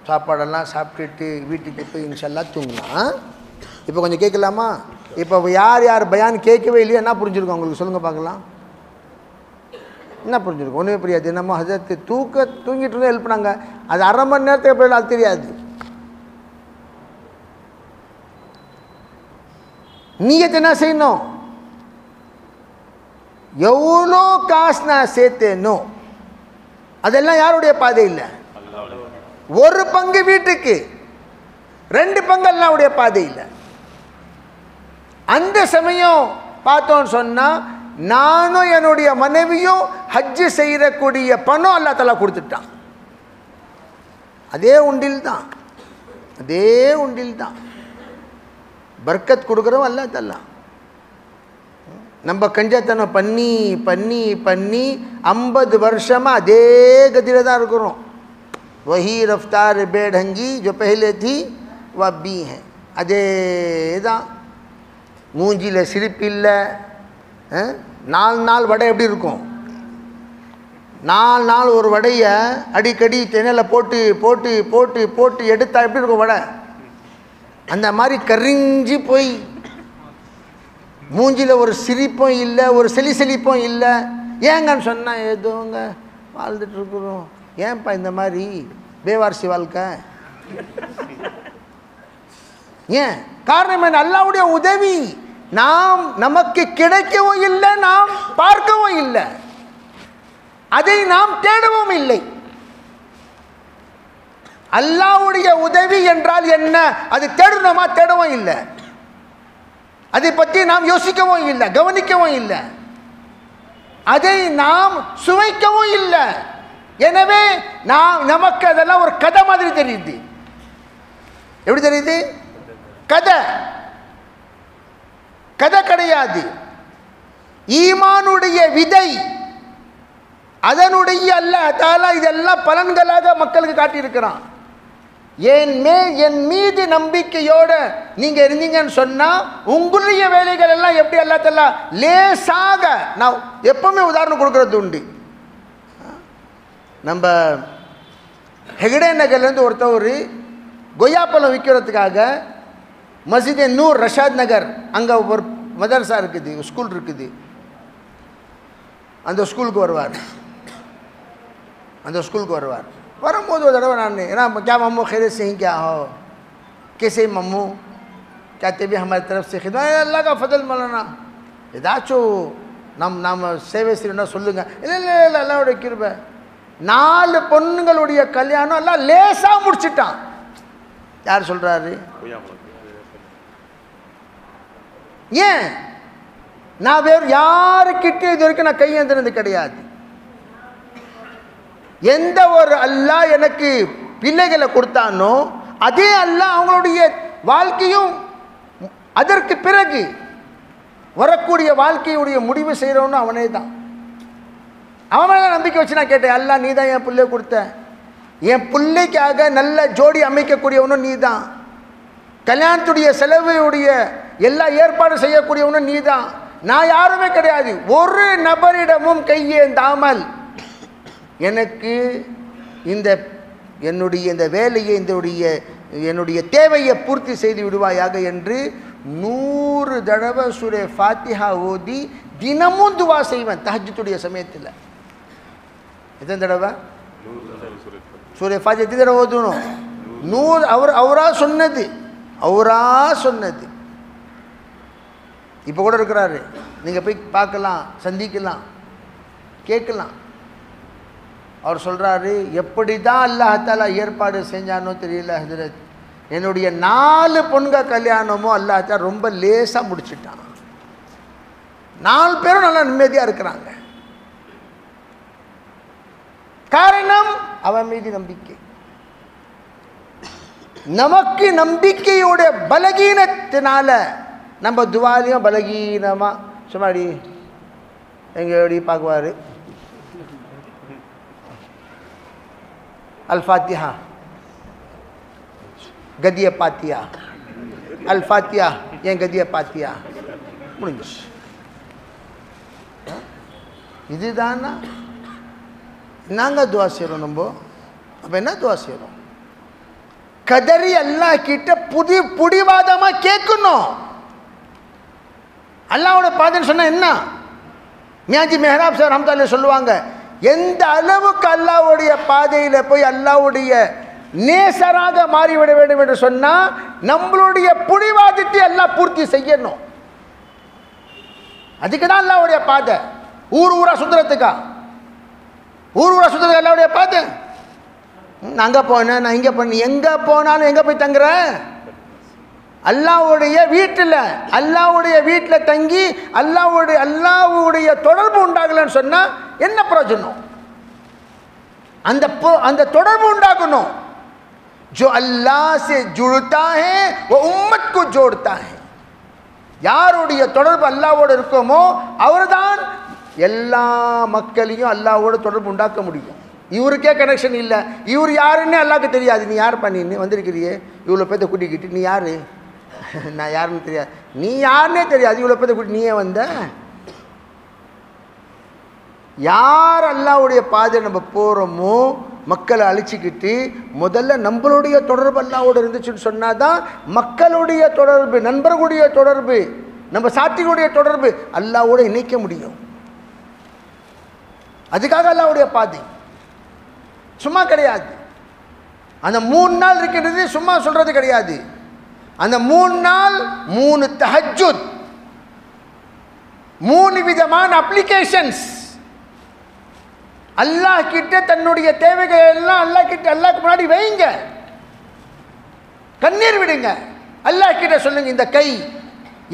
சாப்பாடெல்லாம் சாப்பிட்டுட்டு வீட்டுக்கு போய் இன்ஷா அல்லாஹ் தூங்கலாம். இப்போ கொஞ்சம் கேட்கலாமா? இப்போ யார் யார் பயான் கேட்கவே இல்லையோ என்ன புரிஞ்சுருக்கோம் உங்களுக்கு சொல்லுங்கள் பார்க்கலாம். என்ன புரிஞ்சுருக்கும்? ஒன்றுமே புரியாது. நம்ம ஹஜரத்து தூங்கிட்டு இருந்தால் எழுப்புனாங்க, அது 1/2 மணி நேரத்துக்கு எப்படி அது தெரியாது. நீயத் என்ன செய்யணும்? எவ்வளோ காசு நான் சேர்த்தேனோ அதெல்லாம் யாருடைய பாதை இல்லை. ஒரு பங்கு வீட்டுக்கு, 2 பங்கு அல்லாஹ்வுடைய பாதை இல்லை. அந்த சமயம் பார்த்தோன்னு சொன்னா நானும் என்னுடைய மனைவியும் ஹஜ்ஜு செய்யக்கூடிய பணம் அல்லாஹ் தஆலா கொடுத்துட்டான். அதே உண்டில் தான், அதே உண்டில் தான் பர்க்கத் கொடுக்குறோம் அல்லாஹ் தஆலா. நம்ம கஞ்சத்தனம் பண்ணி பண்ணி பண்ணி 50 வருஷமாக அதே கதியில் தான் இருக்கிறோம். वही रफ्तार बेढंगी जो पहले थी वह भी है. அதே தான். மூஞ்சியில் சிரிப்பு இல்லை. 4 நாள் வடை எப்படி இருக்கும்? 4 நாள் ஒரு வடையை அடிக்கடி திணையில் போட்டு போட்டு போட்டு போட்டு எடுத்தால் எப்படி இருக்கும் வடை? அந்த மாதிரி கரிஞ்சி போய் மூஞ்சியில் ஒரு சிரிப்பும் இல்லை, ஒரு செலிப்பும் இல்லை. ஏங்கன்னு சொன்னால் ஏதோங்க வாழ்ந்துட்டுருக்குறோம். ஏன்ப்பா இந்த மாதிரி பேவாரிசி வாழ்க்கை? ஏன் காரணம் என்ன? அல்லாஹ்வுடைய உதவி நமக்கு கிடைக்கவும் இல்லை, நாம் பார்க்கவும் இல்லை, அதை நாம் தேடவும் இல்லை. அல்லாஹ்வுடைய உதவி என்றால் என்ன? அது தேடணுமா? தேடவும் இல்லை. அதை பற்றி நாம் யோசிக்கவும் இல்லை, கவனிக்கவும் இல்லை, அதை நாம் சுவைக்கவும் இல்லை. எனவே நமக்கு அதெல்லாம் ஒரு கதை மாதிரி தெரியுது. எப்படி தெரியுது? கதை கதை கிடையாது. ஈமானுடைய விதை, அதனுடைய அல்லாஹ் தஆலா இதெல்லாம் பலன்களாக மக்களுக்கு காட்டியிருக்கிறான். என் மீது நம்பிக்கையோட நீங்க இருந்தீங்கன்னு சொன்னா உங்களுடைய வேலைகள் எல்லாம் எப்படி அல்லாஹ் தஆலா லேசாக. நான் எப்பவுமே உதாரணம் கொடுக்கறது உண்டு. நம்ம ஹெகடே நகர்லேருந்து ஒருத்தவர் கொய்யாப்பழம் விற்கிறதுக்காக மஸ்ஜித் நூர் ரஷாத் நகர் அங்கே ஒரு மதரசா இருக்குது, ஸ்கூல் இருக்குது. அந்த ஸ்கூலுக்கு வருவார். வரும்போது ஒரு தடவை நான் ஏன்னா क्या मम्मू खैरियत से ही क्या हो, कैसे मम्मू, क्या तभी हमारी तरफ से खिदमत, अल्लाह का फजल मौलाना ஏதாச்சும் நாம் சேவை செய்யணும்னா சொல்லுங்க. இல்லை இல்லை இல்லை அல்லாஹ்வுடைய கிருபை. 4 பொண்ணுங்களுடைய கல்யாணம் எல்லாம் லேசாக முடிச்சிட்டான். யார் சொல்கிறாரு? ஏன்? நான் வேறு யாருக்கிட்டே இது வரைக்கும் நான் கையேந்தினது கிடையாது. எந்த ஒரு அல்லாஹ் எனக்கு பிள்ளைகளை கொடுத்தானோ அதே அல்லாஹ் அவங்களுடைய வாழ்க்கையும் அதற்கு பிறகு வரக்கூடிய வாழ்க்கையுடைய முடிவு செய்கிறவனும் அவனே தான். அவன் மேலே நம்பிக்கை வச்சு நான் கேட்டேன், அல்லாஹ் நீ தான் என் பிள்ளை கொடுத்த, என் பிள்ளைக்காக நல்ல ஜோடி அமைக்கக்கூடியவனும் நீ தான், கல்யாணத்துடைய செலவுடைய எல்லா ஏற்பாடு செய்யக்கூடியவனும் நீ தான், நான் யாருமே கிடையாது. ஒரு நபரிடமும் கையேந்தாமல் எனக்கு என்னுடைய இந்த வேலையை என்னுடைய தேவையை பூர்த்தி செய்து விடுவாயாக என்று 100 தடவை சூரே ஃபாத்திஹா ஓதி தினமும் துவா செய்வேன் தஹஜ்ஜுடைய சமயத்தில். எத்தனை தடவை சூரே ஃபாத்திஹா எத்தனை தடவை ஓதணும்? 100. அவரா சொன்னது. இப்போ கூட இருக்கிறாரு, நீங்கள் போய் பார்க்கலாம், சந்திக்கலாம், கேட்கலாம். அவர் சொல்கிறாரு, எப்படி தான் அல்லாஹ் தஆலா ஏற்பாடு செஞ்சானோ தெரியல ஹஜ்ரத், என்னுடைய 4 பொண்க கல்யாணமோ அல்லாஹ் தஆலா ரொம்ப லேசாக முடிச்சுட்டான். 4 பேரும் நல்லா நிம்மதியாக இருக்கிறாங்க. காரணம் அவன் மீது நம்பிக்கை. நமக்கு நம்பிக்கையோட பலகீனத்தினால நம்ம துவாலையும் பலகீனமாக சும்மாடி எங்கே எப்படி பார்க்குவார். அல்ஃபாத்திஹா கதியை பாத்தியா, அல்ஃபாத்தியா என் கதியை பாத்தியா, முடிஞ்சு. இதுதானா நாங்கள் துவா செய்கிறோம். நம்ம அப்போ என்ன துவா செய்கிறோம்? கதறி அல்லாஹ் கிட்ட புடிவாதமாக கேட்கணும். அல்லாஹ்வோட பாதைன்னு சொன்னால் என்ன? மியாஜி மெஹராப் சார் ரஹ்மத்துல்லாஹி சொல்லுவாங்க, எந்த அளவுக்கு அல்லாஹ்வுடைய பாதையில் போய் அல்லாஹ்வுடைய நேசராக மாறிவிட வேண்டும் என்று சொன்னால் நம்மளுடைய புடிவாதத்தை அல்லாஹ் பூர்த்தி செய்யணும். அதுக்கு தான் அல்லாஹ்வுடைய பாதை. ஊர் ஊரா சுத்துறதுக்கா? ஊர் ஊரா சுத்துறதுக்கு அல்லாஹ்வுடைய பாதை? நான் அங்கே போனேன், நான் இங்கே போனேன். எங்கே போனாலும் எங்கே போய் தங்குற? அல்லாஹ்வுடைய வீட்டில். அல்லாஹ்வுடைய வீட்டில் தங்கி அல்லாஹ்வுடைய தொடர்பு உண்டாகலன்னு சொன்னால் என்ன பிரயோஜனம்? அந்த தொடர்பு உண்டாகணும். जो अल्लाह से जुड़ता है वो उम्मत को जोड़ता है. யாருடைய தொடர்பு அல்லாஹ்வோடு இருக்குமோ அவர்தான் எல்லா மக்களையும் அல்லாஹ்வோடு தொடர்பு உண்டாக்க முடியும். இவருக்கே கனெக்ஷன் இல்லை, இவர் யாருன்னு அல்லாஹ்க்கு தெரியாது. நீ யார் பண்ணின்னு வந்திருக்கிறியே, இவ்வளோ பேர்த்த கூட்டிக்கிட்டு, நீ யார்? நான் யாருன்னு தெரியாது. நீ யாருன்னே தெரியாது, இவ்வளோ பேர்த்த கூட்டி நீயே வந்த? யார் அல்லாஹ்வுடைய பாதை நம்ம போகிறோமோ மக்களை அழிச்சிக்கிட்டு முதல்ல நம்மளுடைய தொடர்பு அல்லாஹ்வோடு இருந்துச்சுன்னு சொன்னால் தான் மக்களுடைய தொடர்பு, நண்பர்களுடைய தொடர்பு, நம்ம சாத்திகளுடைய தொடர்பு அல்லாஹ்வோடு இணைக்க முடியும். அதுக்காக அல்லாஹ்வுடைய பாதை சும்மா கிடையாது. அந்த 3 நாள் இருக்கின்றது சும்மா சொல்கிறது கிடையாது. அந்த 3 நாள் 3 தஹஜ்ஜுத், 3 விதமான அப்ளிகேஷன்ஸ். அல்லாஹ் கிட்ட தன்னுடைய தேவைகள் எல்லாம் அல்லாஹ்க்கு முன்னாடி வைங்க, கண்ணீர் விடுங்க. அல்லாஹ் கிட்ட சொல்லுங்க, இந்த கை,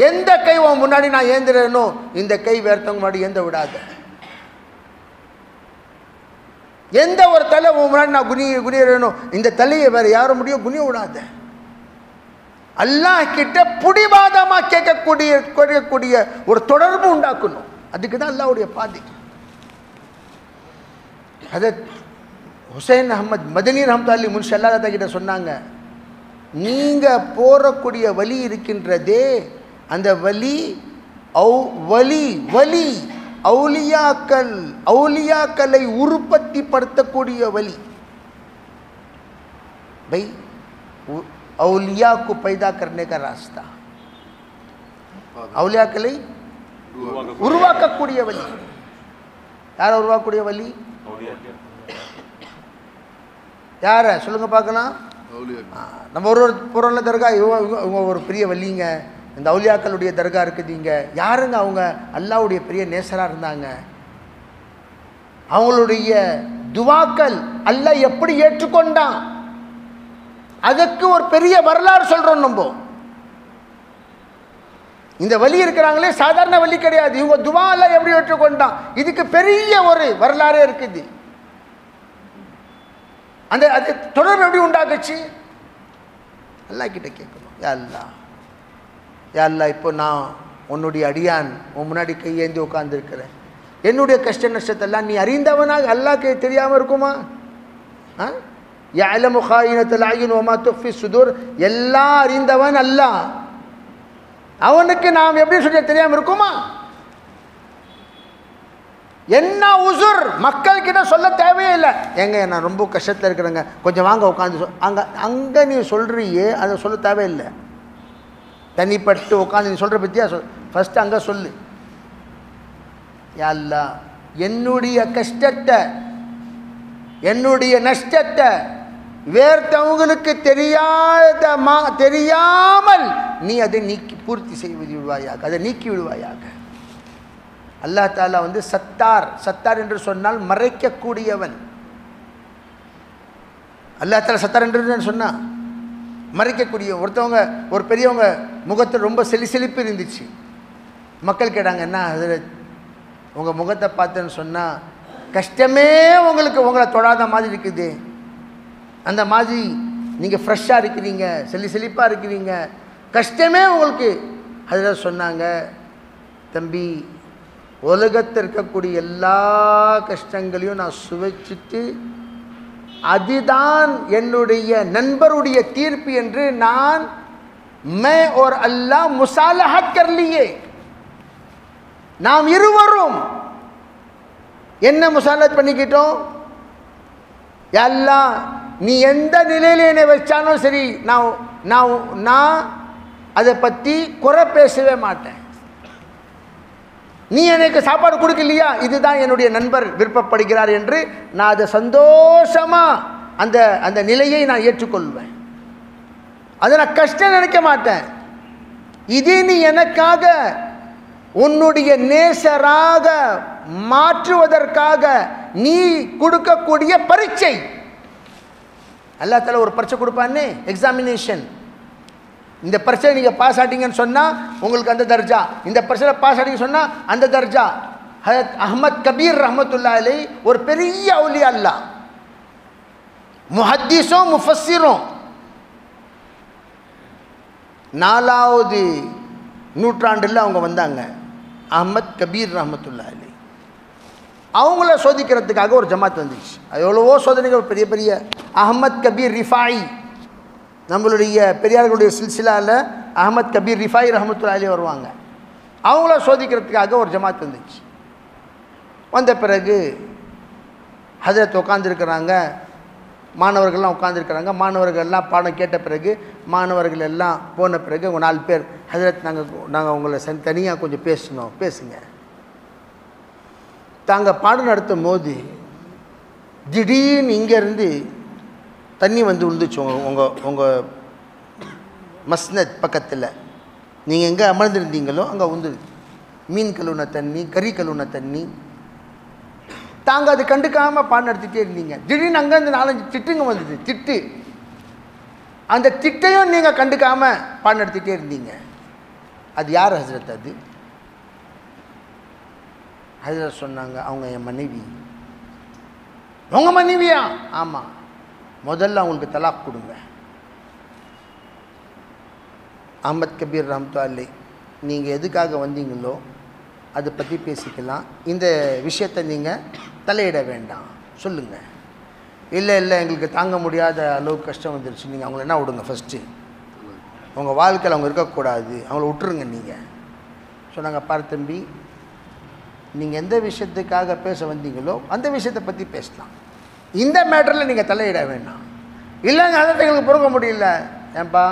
எந்த கை உன் முன்னாடி நான் ஏந்திரனோ இந்த கை வேறத்தவங்க முன்னாடி ஏந்த விடாத. எந்த ஒரு தலை உன் முன்னாடி நான் குனியறனோ இந்த தலையை வேற யாரும் முடியும் குனிய விடாத. அல்லாஹ் கிட்ட புடிவாதமாக கேட்கக்கூடிய ஒரு தொடர்பு உண்டாக்கணும். அதுக்கு தான் அல்லாஹ்வுடைய பாதை. ஹஜரத் ஹுசைன் அஹ்மத் மதனி ரஹ்மத்துல்லாஹி முன்ஷி அல்லாஹ் தாலா கிட்ட சொன்னாங்க, நீங்கள் போறக்கூடிய வழி இருக்கின்றதே அந்த வழி அவுலியாக்களை உற்பத்தி படுத்தக்கூடிய வழி. भाई औलिया को पैदा करने का रास्ता, औलियाக்களை உருவாக்கக்கூடிய வழி. யாரை உருவாக்கக்கூடிய வழி? யார சொல்லுங்க பார்க்கலாம். நம்ம ஒரு புறம்ல தர்கா, இவங்க ஒரு பெரிய வழிங்க, இந்த அவுலியாக்களுடைய தர்கா இருக்குதுங்க. யாருங்க அவங்க? அல்லாஹ்வுடைய பெரிய நேசராக இருந்தாங்க. அவங்களுடைய துவாக்கள் அல்லாஹ் எப்படி ஏற்றுக்கொண்டான் அதுக்கு ஒரு பெரிய வரலாறு சொல்றோம் நம்ம. இந்த வழி இருக்கிறாங்களே சாதாரண வழி கிடையாது. இவங்க துவா அல்லாஹ் எப்படி ஏற்றுக்கொண்டான் இதுக்கு பெரிய ஒரு வரலாறே இருக்குது. அந்த அது தொடர்பு எப்படி உண்டாக்குச்சு? அல்லாஹ் கிட்ட கேட்கணும், யா அல்லாஹ், யா அல்லாஹ், இப்போ நான் உன்னுடைய அடியான் உன் முன்னாடி கையேந்தி உட்கார்ந்துருக்கிறேன். என்னுடைய கஷ்ட நஷ்டத்தெல்லாம் நீ அறிந்தவனாக அல்லாஹ்க்கு தெரியாமல் இருக்குமா? யஅலமு காயினத்தல் அயுன் வமா துஃபி சுதூர், எல்லாம் அறிந்தவன் அல்லாஹ். அவனுக்கு நாம் எப்படி சொல்ல தெரியாமல் இருக்குமா? என்ன உசுர் மக்கள் கிட்ட சொல்ல தேவையே இல்லை. ஏங்க நான் ரொம்ப கஷ்டத்தில் இருக்கிறேங்க, கொஞ்சம் வாங்க உட்காந்து அங்கே நீ சொல்கிறியே அதை சொல்ல தேவையில்லை. தனிப்பட்டு உட்காந்து நீ சொல்கிற பற்றியா ஃபஸ்ட்டு அங்கே சொல்லு. யா அல்லாஹ், என்னுடைய கஷ்டத்தை என்னுடைய நஷ்டத்தை வேறவங்களுக்கு தெரியாமல் நீ அதை பூர்த்தி செய்வது விடுவாயாக, அதை நீக்கி விடுவாயாக. அல்லாஹ் தாலா சத்தார் என்று சொன்னால் மறைக்கக்கூடியவன். அல்லாஹ் தாலா சத்தார் என்று சொன்னா மறைக்கக்கூடிய. ஒருத்தவங்க ஒரு பெரியவங்க முகத்தில் ரொம்ப செழிப்பு இருந்துச்சு. மக்கள் கேட்டாங்க, என்ன ஹஜ்ரத் உங்கள் முகத்தை பார்த்தேன்னு சொன்னால் கஷ்டமே உங்களை தொடாத மாதிரி இருக்குது, அந்த மாதிரி நீங்கள் ஃப்ரெஷ்ஷாக இருக்கிறீங்க, செழிப்பாக இருக்கிறீங்க, கஷ்டமே உங்களுக்கு. ஹஜ்ரத் சொன்னாங்க, தம்பி, உலகத்தில் இருக்கக்கூடிய எல்லா கஷ்டங்களையும் நான் சுவைச்சிட்டு அதுதான் என்னுடைய நண்பருடைய தீர்ப்பு என்று நான் मैं और अल्लाह मुसालहत कर लिए. நாம் இருவரும் என்ன முசாலத் பண்ணிக்கிட்டோம்? யா அல்லாஹ், நீ எந்த நிலையில் என்னை வச்சாலும் சரி நான் அதை பற்றி குறை பேசவே மாட்டேன். நீ எனக்கு சாப்பாடு கொடுக்கலையா, இதுதான் என்னுடைய நண்பர் விருப்பப்படுகிறார் என்று நான் அதை சந்தோஷமாக அந்த நிலையை நான் ஏற்றுக்கொள்வேன். அதை நான் கஷ்டம் நினைக்க மாட்டேன். இது நீ எனக்காக உன்னுடைய நேசராக மாற்றுவதற்காக நீ கொடுக்கக்கூடிய பரீட்சை. அல்லாஹ் தஆலா ஒரு பரீட்சை கொடுப்பானே, எக்ஸாமினேஷன். இந்த பரீட்சை நீங்கள் பாஸ் ஆகிட்டீங்கன்னு சொன்னால் உங்களுக்கு அந்த தர்ஜா, இந்த பரீட்சையில் பாஸ் ஆகிட்டீங்கன்னு சொன்னால் அந்த தர்ஜா. ஹஜரத் அஹ்மத் கபீர் ரஹ்மத்துல்லாஹி அலைஹி ஒரு பெரிய அவுலியா அல்லாஹ், முஹத்திஸும் முஃபஸ்ஸிரும். 4வது நூற்றாண்டில் அவங்க வந்தாங்க, அஹ்மத் கபீர் ரஹ்மத்துல்லாஹி அலைஹி. அவங்கள சோதிக்கிறதுக்காக ஒரு ஜமாத் வந்துச்சு. அது எவ்வளவோ சோதனைகள், பெரிய பெரிய அஹ்மத் கபீர் ரிஃபாயி, நம்மளுடைய பெரியார்களுடைய சில்சிலாவில் அஹ்மத் கபீர் ரிஃபாயி ரஹ்மத்துல்லாஹி அலைஹி வருவாங்க. அவங்கள சோதிக்கிறதுக்காக ஒரு ஜமாத் வந்துச்சு. வந்த பிறகு ஹஜரத் உட்காந்துருக்கிறாங்க, மாணவர்கள்லாம் உட்காந்துருக்கிறாங்க. மாணவர்கள்லாம் பாடம் கேட்ட பிறகு மாணவர்கள் எல்லாம் போன பிறகு அவங்க 4 பேர், ஹஜரத் நாங்கள் உங்களை தனியாக கொஞ்சம் பேசணும், பேசுங்க. தாங்கள் பாடம் நடத்தும் போது திடீர்னு இங்கேருந்து தண்ணி வந்து விழுந்துச்சு உங்கள் மஸ்னத் பக்கத்தில். நீங்கள் எங்கே அமர்ந்திருந்தீங்களோ அங்கே விழுந்துருது. மீன் கழுவுன தண்ணி, கறி கழுவுன தண்ணி. தாங்கள் அது கண்டுக்காமல் பாடம் நடத்திட்டே இருந்தீங்க. திடீர்னு அங்கேருந்து 4-5 திட்டுங்க வந்தது, திட்டு. அந்த திட்டையும் நீங்கள் கண்டுக்காமல் பாடம் நடத்திட்டே இருந்தீங்க. அது யார் ஹஜரத்? அது ஹஜரத் சொன்னாங்க, அவங்க என் மனைவி. உங்கள் மனைவியா? ஆமாம். முதல்ல அவங்களுக்கு தலாக் கொடுங்க. அஹ்மத் கபீர் ரஹ்மத்துல்லாஹி அலைஹி, நீங்கள் எதுக்காக வந்தீங்களோ அதை பற்றி பேசிக்கலாம், இந்த விஷயத்தை நீங்கள் தலையிட வேண்டாம், சொல்லுங்கள். இல்லை எங்களுக்கு தாங்க முடியாத அளவுக்கு கஷ்டம் வந்துருச்சு, நீங்கள் அவங்கள என்ன விடுங்க, ஃபஸ்ட்டு உங்கள் வாழ்க்கையில் அவங்க இருக்கக்கூடாது, அவங்கள விட்டுருங்க நீங்கள். சொன்னாங்க, பாரு தம்பி, நீங்கள் எந்த விஷயத்துக்காக பேச வந்தீங்களோ அந்த விஷயத்தை பற்றி பேசலாம், இந்த மேட்டரில் நீங்கள் தலையிட வேண்டாம். இல்லைங்க அதை எங்களுக்கு பொறுக்க முடியல. ஏன்பா,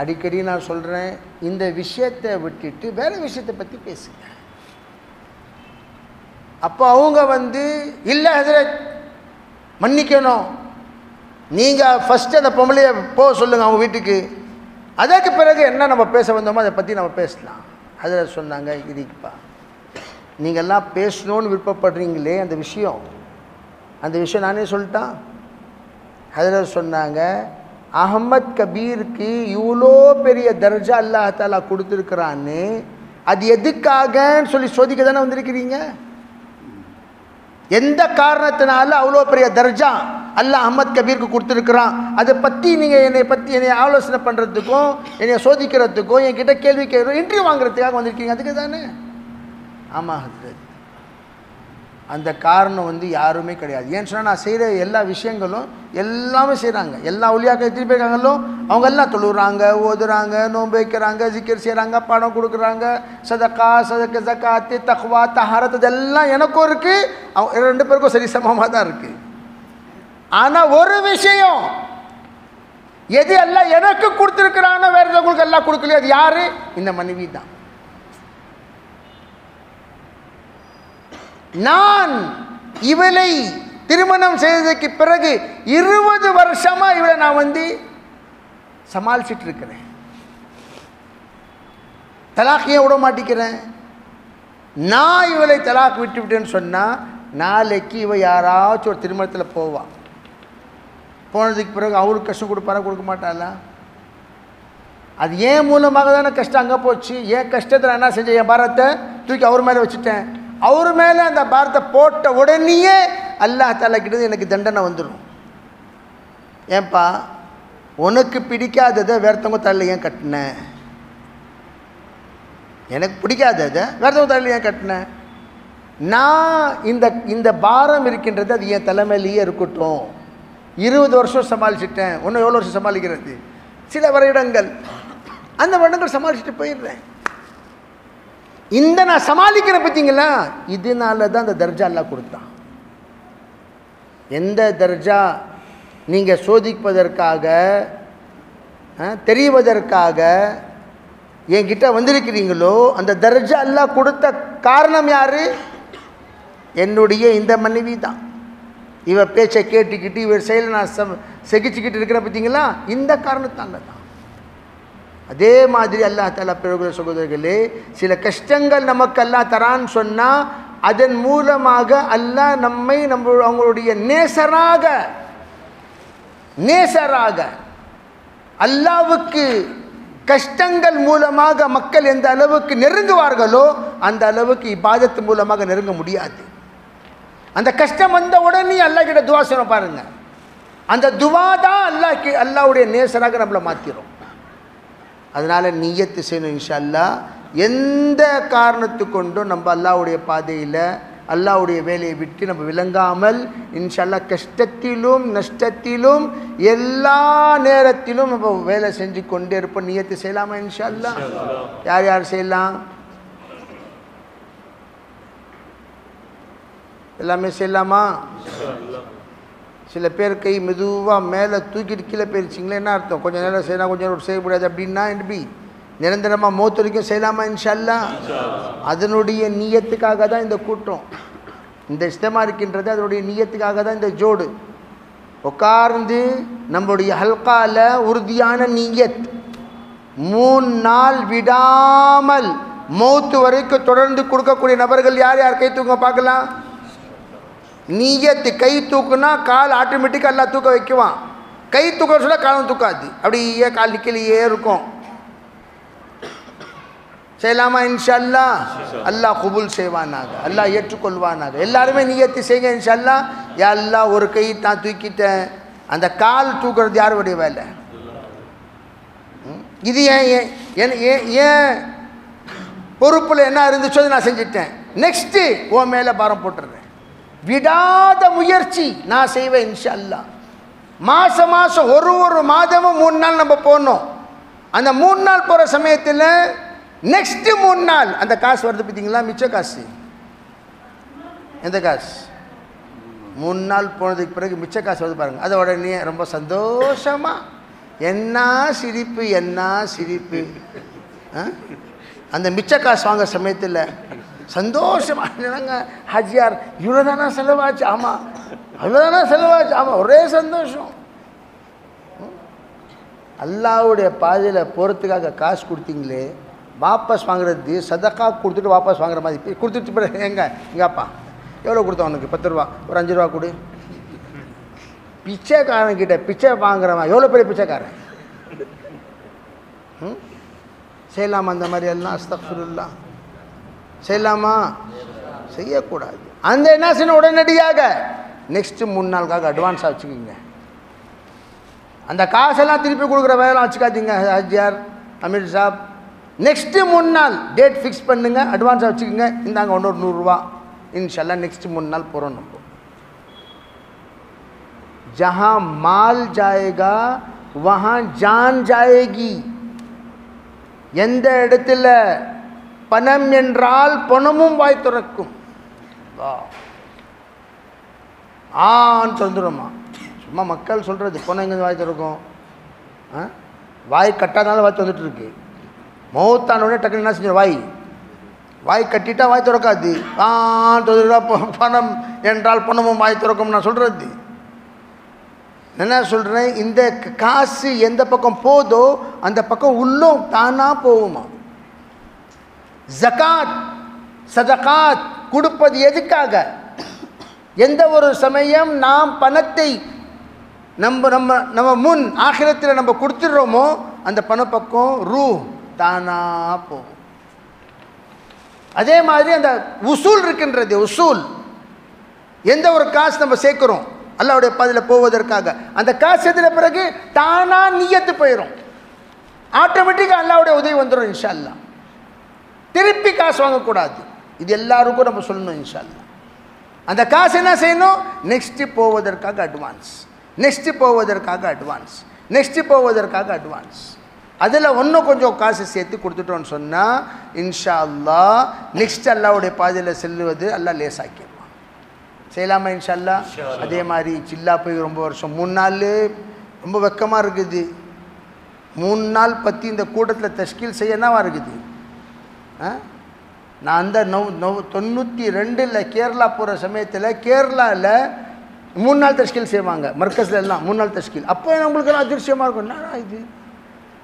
அடிக்கடி நான் சொல்கிறேன், இந்த விஷயத்தை விட்டுட்டு வேறு விஷயத்தை பற்றி பேசுங்க. அப்போ அவங்க இல்லை ஹஜரத் மன்னிக்கணும், நீங்கள் ஃபஸ்ட்டு அந்த பொம்பளையை போக சொல்லுங்கள் அவங்க வீட்டுக்கு, அதற்கு பிறகு என்ன நம்ம பேச வந்தோமோ அதை பற்றி நம்ம பேசலாம். ஹஜரத் சொன்னாங்க, இதுப்பா நீங்கள்லாம் பேசணுன்னு விருப்பப்படுறீங்களே, அந்த விஷயம் நானே சொல்லிட்டான். ஹஜரத் சொன்னாங்க, அஹ்மத் கபீருக்கு இவ்வளோ பெரிய தர்ஜா அல்லாஹ் தஆலா கொடுத்துருக்குறான்னு, அது எதுக்காகன்னு சொல்லி சோதிக்க தானே வந்திருக்கிறீங்க. எந்த காரணத்தினால அவ்வளோ பெரிய தர்ஜா அல்லாஹ் அஹ்மத் கபீருக்கு கொடுத்துருக்குறான், அதை பற்றி நீங்கள் என்னை ஆலோசனை பண்ணுறதுக்கும் என்னை சோதிக்கிறதுக்கும் என்கிட்ட கேள்வி கேட்குறோம், இன்டர்வியூ வாங்குறதுக்காக வந்திருக்கீங்க, அதுக்கு தானே. ஆமாம் ஹஜரத், அந்த காரணம் யாருமே கிடையாது. ஏன்னு சொன்னால் நான் செய்கிற எல்லா விஷயங்களும் எல்லாமே செய்கிறாங்க. எல்லா ஒளியாக்கள் எத்தனை பேர் இருக்காங்களோ அவங்க எல்லாம் தொழுகிறாங்க, ஓதுறாங்க, நோன்பு வைக்கிறாங்க, ஜிக்கர் செய்கிறாங்க, பணம் கொடுக்குறாங்க, சதக்கா ஜக்காத்து தக்வா தஹாரத், இதெல்லாம் எனக்கும் இருக்குது, அவங்க 2 பேருக்கும் சரி சமமாக தான் இருக்குது. ஆனால் ஒரு விஷயம், எது எல்லாம் எனக்கு கொடுத்துருக்குறானோ வேறு உங்களுக்கு எல்லாம் கொடுக்கலையே, அது யார்? இந்த மனைவி தான். நான் இவளை திருமணம் செய்ததுக்கு பிறகு 20 வருஷமா இவளை நான் சமாளிச்சுட்டு இருக்கிறேன். தலாக் ஏன் விட மாட்டேங்கிறேன்? நான் இவளை தலாக் விட்டுவிட்டேன்னு சொன்னால் நாளைக்கு இவ யாராச்சும் ஒரு திருமணத்தில் போவாள். போனதுக்கு பிறகு அவருக்கு கஷ்டம் கொடுப்பாரா, கொடுக்க மாட்டாளா? அது ஏன் மூலமாக தானே கஷ்டம் அங்கே போச்சு. ஏன் கஷ்டத்தை நான் என்ன செஞ்சேன், என் பாரத்தை தூக்கி அவர் மேலே வச்சுட்டேன். அவர் மேலே அந்த பாரத்தை போட்ட உடனேயே அல்லாஹ் தஆலா கிட்ட எனக்கு தண்டனை வந்துடும். ஏன்பா, உனக்கு பிடிக்காததை வேறத்தவங்க தலையில் ஏன் கட்டின? எனக்கு பிடிக்காததை வேறத்தவங்க தலையில் ஏன் கட்டின? நான் இந்த பாரம் இருக்கின்றது அது என் தலைமையிலேயே இருக்கட்டும். 20 வருஷம் சமாளிச்சிட்டேன், இன்னும் எவ்வளோ வருஷம் சமாளிக்கிறது? சில வருடங்கள், அந்த வருடங்கள் சமாளிச்சுட்டு போயிடுறேன். இந்த நான் சமாளிக்கிறேன் பார்த்தீங்களா, இதனால தான் அந்த தர்ஜா அல்லாஹ் கொடுத்தான். எந்த தர்ஜா நீங்கள் சோதிப்பதற்காக தெரிவதற்காக என்கிட்ட வந்திருக்கிறீங்களோ அந்த தர்ஜா அல்லாஹ் கொடுத்த காரணம் யார்? என்னுடைய இந்த மனைவி தான். இவ பேச்சை கேட்டுக்கிட்டு இவர் செயலை நான் சகிச்சுக்கிட்டு இருக்கிற பார்த்தீங்களா, இந்த காரணத்தாங்க தான். அதே மாதிரி அல்லாஹ் தஆலா பிறகு சகோதரர்களே, சில கஷ்டங்கள் நமக்கு அல்லாஹ் தரான்னு சொன்னால் அதன் மூலமாக அல்லாஹ் நம்மை அவங்களுடைய நேசராக அல்லாஹ்வுக்கு கஷ்டங்கள் மூலமாக மக்கள் எந்த அளவுக்கு நெருங்குவார்களோ அந்த அளவுக்கு இபாதத்து மூலமாக நெருங்க முடியாது. அந்த கஷ்டம் வந்த உடனே அல்லாஹ் கிட்ட துவா செய்யணும் பாருங்க. அந்த துவா தான் அல்லாஹ்வுடைய நேசராக நம்மளை மாற்றிடும். அதனால் நியத்து செய்யணும் இன்ஷா அல்லாஹ். எந்த காரணத்து கொண்டும் நம்ம அல்லாஹ்வுடைய பாதையில் அல்லாஹ்வுடைய வேலையை விட்டு நம்ம விளங்காமல் இன்ஷா அல்லாஹ் கஷ்டத்திலும் நஷ்டத்திலும் எல்லா நேரத்திலும் நம்ம வேலை செஞ்சு கொண்டே இருப்போம். நியத்து செய்யலாமா இன்ஷா அல்லாஹ்? யார் யார் செய்யலாம்? எல்லாமே செய்யலாமா? சில பேர் கை மெதுவாக மேலே தூக்கிட்டு கீழே போயிருச்சிங்களே, என்ன அர்த்தம்? கொஞ்சம் நேரம் செய்யலாம், கொஞ்சம் நேரம் செய்ய முடியாது அப்படின்னா எப்படி? நிரந்தரமாக மௌத் வரைக்கும் செய்யலாமா இன்ஷா அல்லாஹ்? அதனுடைய நியத்துக்காக தான் இந்த கூட்டம், இந்த இஸ்தமா இருக்கின்றது. அதனுடைய நியத்துக்காக தான் இந்த ஜோடு. உட்கார்ந்து நம்முடைய ஹல்கால உறுதியான நியத் 3 நாள் விடாமல் மௌத்து வரைக்கும் தொடர்ந்து கொடுக்கக்கூடிய நபர்கள் யார் யார்? கை தூக்க பார்க்கலாம். நியத்து கை தூக்குனா கால் ஆட்டோமேட்டிக்காக எல்லாம் தூக்க வைக்குவான். கை தூக்க சொல்ல காலம் தூக்காது, அப்படியே கால் நிக்கலையே இருக்கும். செய்யலாமா இன்ஷா அல்லாஹ்? அல்லாஹ் குபுல் செய்வானாக, அல்லாஹ் ஏற்றுக்கொள்வானாக. எல்லாருமே நியத்து செய்யுங்க இன்ஷா அல்லாஹ். யா அல்லாஹ் ஒரு கை நான் தூக்கிட்டேன், அந்த கால் தூக்குறது யாருடைய வேலை? இது ஏன் பொறுப்பில் என்ன இருந்துச்சோ நான் செஞ்சுட்டேன், நெக்ஸ்ட்டு உன் மேலே பாரம் போட்டுறேன். விடாத முயற்சி நான் செய்வேன் இன்ஷா அல்லாஹ். மாதம் ஒரு மாதமும் 3 நாள் நம்ம போனோம். அந்த 3 நாள் போகிற சமயத்தில் நெக்ஸ்ட்டு 3 நாள் அந்த காசு வருது பார்த்தீங்களா, மிச்ச காசு. எந்த காசு? 3 நாள் போனதுக்கு பிறகு மிச்ச காசு வருது பாருங்கள். அதை உடனே ரொம்ப சந்தோஷமாக என்ன சிரிப்பு அந்த மிச்ச காசு வாங்க சமயத்தில் சந்தோஷமாக ஹஜ்யார் இவ்வளோதானா செலவாச்சு? ஆமாம் அவ்வளோதானா செலவாச்சு? ஆமாம், ஒரே சந்தோஷம். அல்லாஹ்வுடைய பாதையில் போகிறதுக்காக காசு கொடுத்தீங்களே, வாபஸ் வாங்குறது சதக்கா கொடுத்துட்டு வாபஸ் வாங்குற மாதிரி கொடுத்துட்டு பிறகு எங்கப்பா எவ்வளோ கொடுத்தோம் உனக்கு? 10 ரூபா, ஒரு 5 ரூபா கொடு. பிச்சைக்காரன்கிட்ட பிச்சை வாங்குறவன் எவ்வளோ பெரிய பிச்சைக்காரன்? செய்யலாமா அந்த மாதிரி எல்லாம்? அஸ்தக்ஃபிருல்லாஹ். செய்யலாமா? செய்யக்கூடாது. அந்த என்ன செய்யணும்? உடனடியாக நெக்ஸ்ட்டு 3 நாளுக்காக அட்வான்ஸாக வச்சுக்கிங்க. அந்த காசெல்லாம் திருப்பி கொடுக்குற வேலைலாம் வச்சுக்காதீங்க ஹஜ்யார் அமீர் சாப். நெக்ஸ்ட்டு 3 நாள் டேட் ஃபிக்ஸ் பண்ணுங்க, அட்வான்ஸாக வச்சுக்கோங்க. இந்தாங்க இன்னொரு 100 ரூபா இன்ஷால்லா. நெக்ஸ்ட்டு 3 நாள் போகிறோம் நம்ம. जहाँ माल जाएगा वहाँ जान जाएगी. எந்த இடத்துல பணம் என்றால் பணமும் வாய் திறக்கும். ஆன்னு சொல்லுறோமா? சும்மா மக்கள் சொல்கிறது. பணம் எங்கே வாய் திறக்கும்? வாய் கட்டாதனால வாய் திறந்துட்டு இருக்கு. மௌத்தானோடனே டக்குனு என்ன செஞ்ச? வாய் கட்டிட்டா வாய் திறக்காது. பணம் என்றால் பணமும் வாய் திறக்கும் நான் சொல்கிறது. என்ன சொல்கிறேன்? இந்த காசு எந்த பக்கம் போதோ அந்த பக்கம் உள்ளும் தானாக போகுமா. ஜகாத் சதகாத் கொடுப்பது எதுக்காக? எந்த ஒரு சமயம் நாம் பணத்தை நம்ம முன் ஆகிரத்தில் நம்ம கொடுத்துடுறோமோ அந்த பணப்பக்கம் ரூ தானாக போகும். அதே மாதிரி அந்த உசூல் இருக்கின்றது. உசூல் எந்த ஒரு காசு நம்ம சேர்க்கிறோம் அல்லாஹ்வுடைய பாதையில் போவதற்காக, அந்த காசு சேர்த்த பிறகு தானா நியத்து போயிடும். ஆட்டோமேட்டிக்காக அல்லாஹ்வுடைய உதவி வந்துடும் இன்ஷா அல்லாஹ். திருப்பி காசு வாங்கக்கூடாது. இது எல்லாருக்கும் நம்ம சொல்லணும் இன்ஷா அல்லாஹ். அந்த காசு என்ன செய்யணும்? நெக்ஸ்ட்டு போவதற்காக அட்வான்ஸ், நெக்ஸ்ட்டு போவதற்காக அட்வான்ஸ், நெக்ஸ்ட்டு போவதற்காக அட்வான்ஸ். அதில் இன்னும் கொஞ்சம் காசு சேர்த்து கொடுத்துட்டோன்னு சொன்னால் இன்ஷா அல்லாஹ் நெக்ஸ்ட் அல்லாஹ்வுடைய பாதையில் செல்லுவது அல்லாஹ் லேசாக்கிடுவான். செய்யலாமா இன்ஷா அல்லாஹ்? அதே மாதிரி சில்லா போய் ரொம்ப வருஷம் 3 நாள் ரொம்ப வெக்கமாக இருக்குது. 3 நாள் பற்றி இந்த கூட்டத்தில் தஷ்கீல் செய்யனாவா இருக்குது. நான் அந்த 92 கேரளா போகிற சமயத்தில் கேரளாவில் 3 நாள் தஷ்கீல் செய்வாங்க. மர்க்கஸில் எல்லாம் 3 நாள் தஷ்கீல். அப்போ நம்மளுக்கெல்லாம் அதிர்ஷ்யமாக இருக்கும். என்னடா இது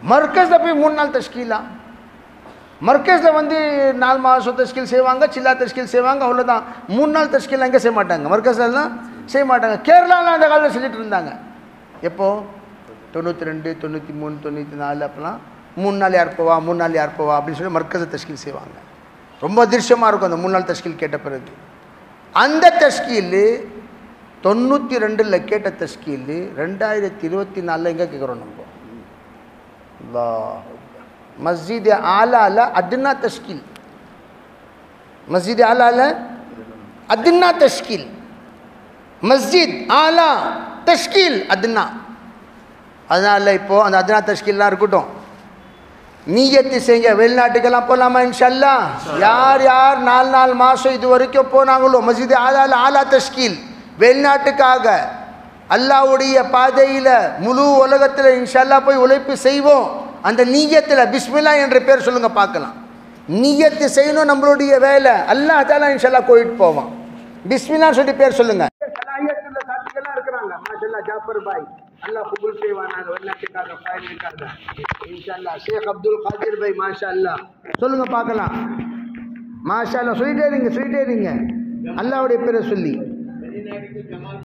மர்கஸில் போய் 3 நாள் தஷ்கீலா. மர்கஸில் வந்து 4 மாதம் தஷ்கீல் செய்வாங்க, சில்லா தஷ்கீல் செய்வாங்க, அவ்வளோதான். 3 நாள் தஷ்கீல் எங்கே செய்ய மாட்டாங்க, மர்கஸ்லாம் செய்ய மாட்டாங்க. கேரளாவில் அந்த காலத்தில் செஞ்சுட்டு இருந்தாங்க. எப்போ 92, 93, 94 அப்போலாம் 3 நாள் யார் போவா, 3 நாள் யார் போவா அப்படின்னு சொல்லி மர்கஸை தஷ்கீல் செய்வாங்க. ரொம்ப அதிர்ஷ்டமாக இருக்கும் அந்த 3 நாள் தஷ்கீல் கேட்ட பிறகு. அந்த தஷ்கீல் 92ல் கேட்ட தஷ்கீல் 2024 எங்கே கேட்குறோம் நம்ம? மஸ்ஜித் ஆலால அத்னா தஷ்கீல், மஸ்ஜித் ஆலால அத்னா தஷ்கீல், மஸ்ஜித் ஆலா தஷ்கீல் அத்னா. அதனால் இப்போது அந்த அத்னா தஷ்கீல்லாம் இருக்கட்டும், நீயத்து செய்யுங்க. வெளிநாட்டுக்கெல்லாம் போகலாமா இன்ஷா அல்லாஹ்? யார் யார் 4 மாதம் இது வரைக்கும் போனாங்களோ மஸ்ஜித் ஆலால ஆலா தஷ்கீல் வெளிநாட்டுக்காக அல்லாஹ்வுடைய பாதையில் முழு உலகத்தில் இன்ஷா அல்லாஹ் போய் உழைப்பு செய்வோம். அந்த நீயத்தில் பிஸ்மில்லா என்ற பேர் சொல்லுங்கள் பார்க்கலாம். நீயத்து செய்யணும் நம்மளுடைய வேலை. அல்லாஹ் தஆலா இன்ஷா அல்லாஹ் கோயிட்டு போவான். பிஸ்மில்லா சொல்லி பேர் சொல்லுங்கள். சாட்சிகள்லாம் இருக்கிறாங்க. மாஷல்லா ஜாஃபர் பாய் அல்லாஹ் கபூல் செய்வானாக. வெளிநாட்டுக்காக பயணிக்காக இன்ஷா அல்லாஹ். ஷேக் அப்துல் காதிர் பாய் மாஷா அல்லாஹ் சொல்லுங்கள் பார்க்கலாம். மாஷா அல்லாஹ் சொல்லிட்டே இருங்க, சொல்லிட்டே இருங்க அல்லாஹ்வுடைய பேரை சொல்லி.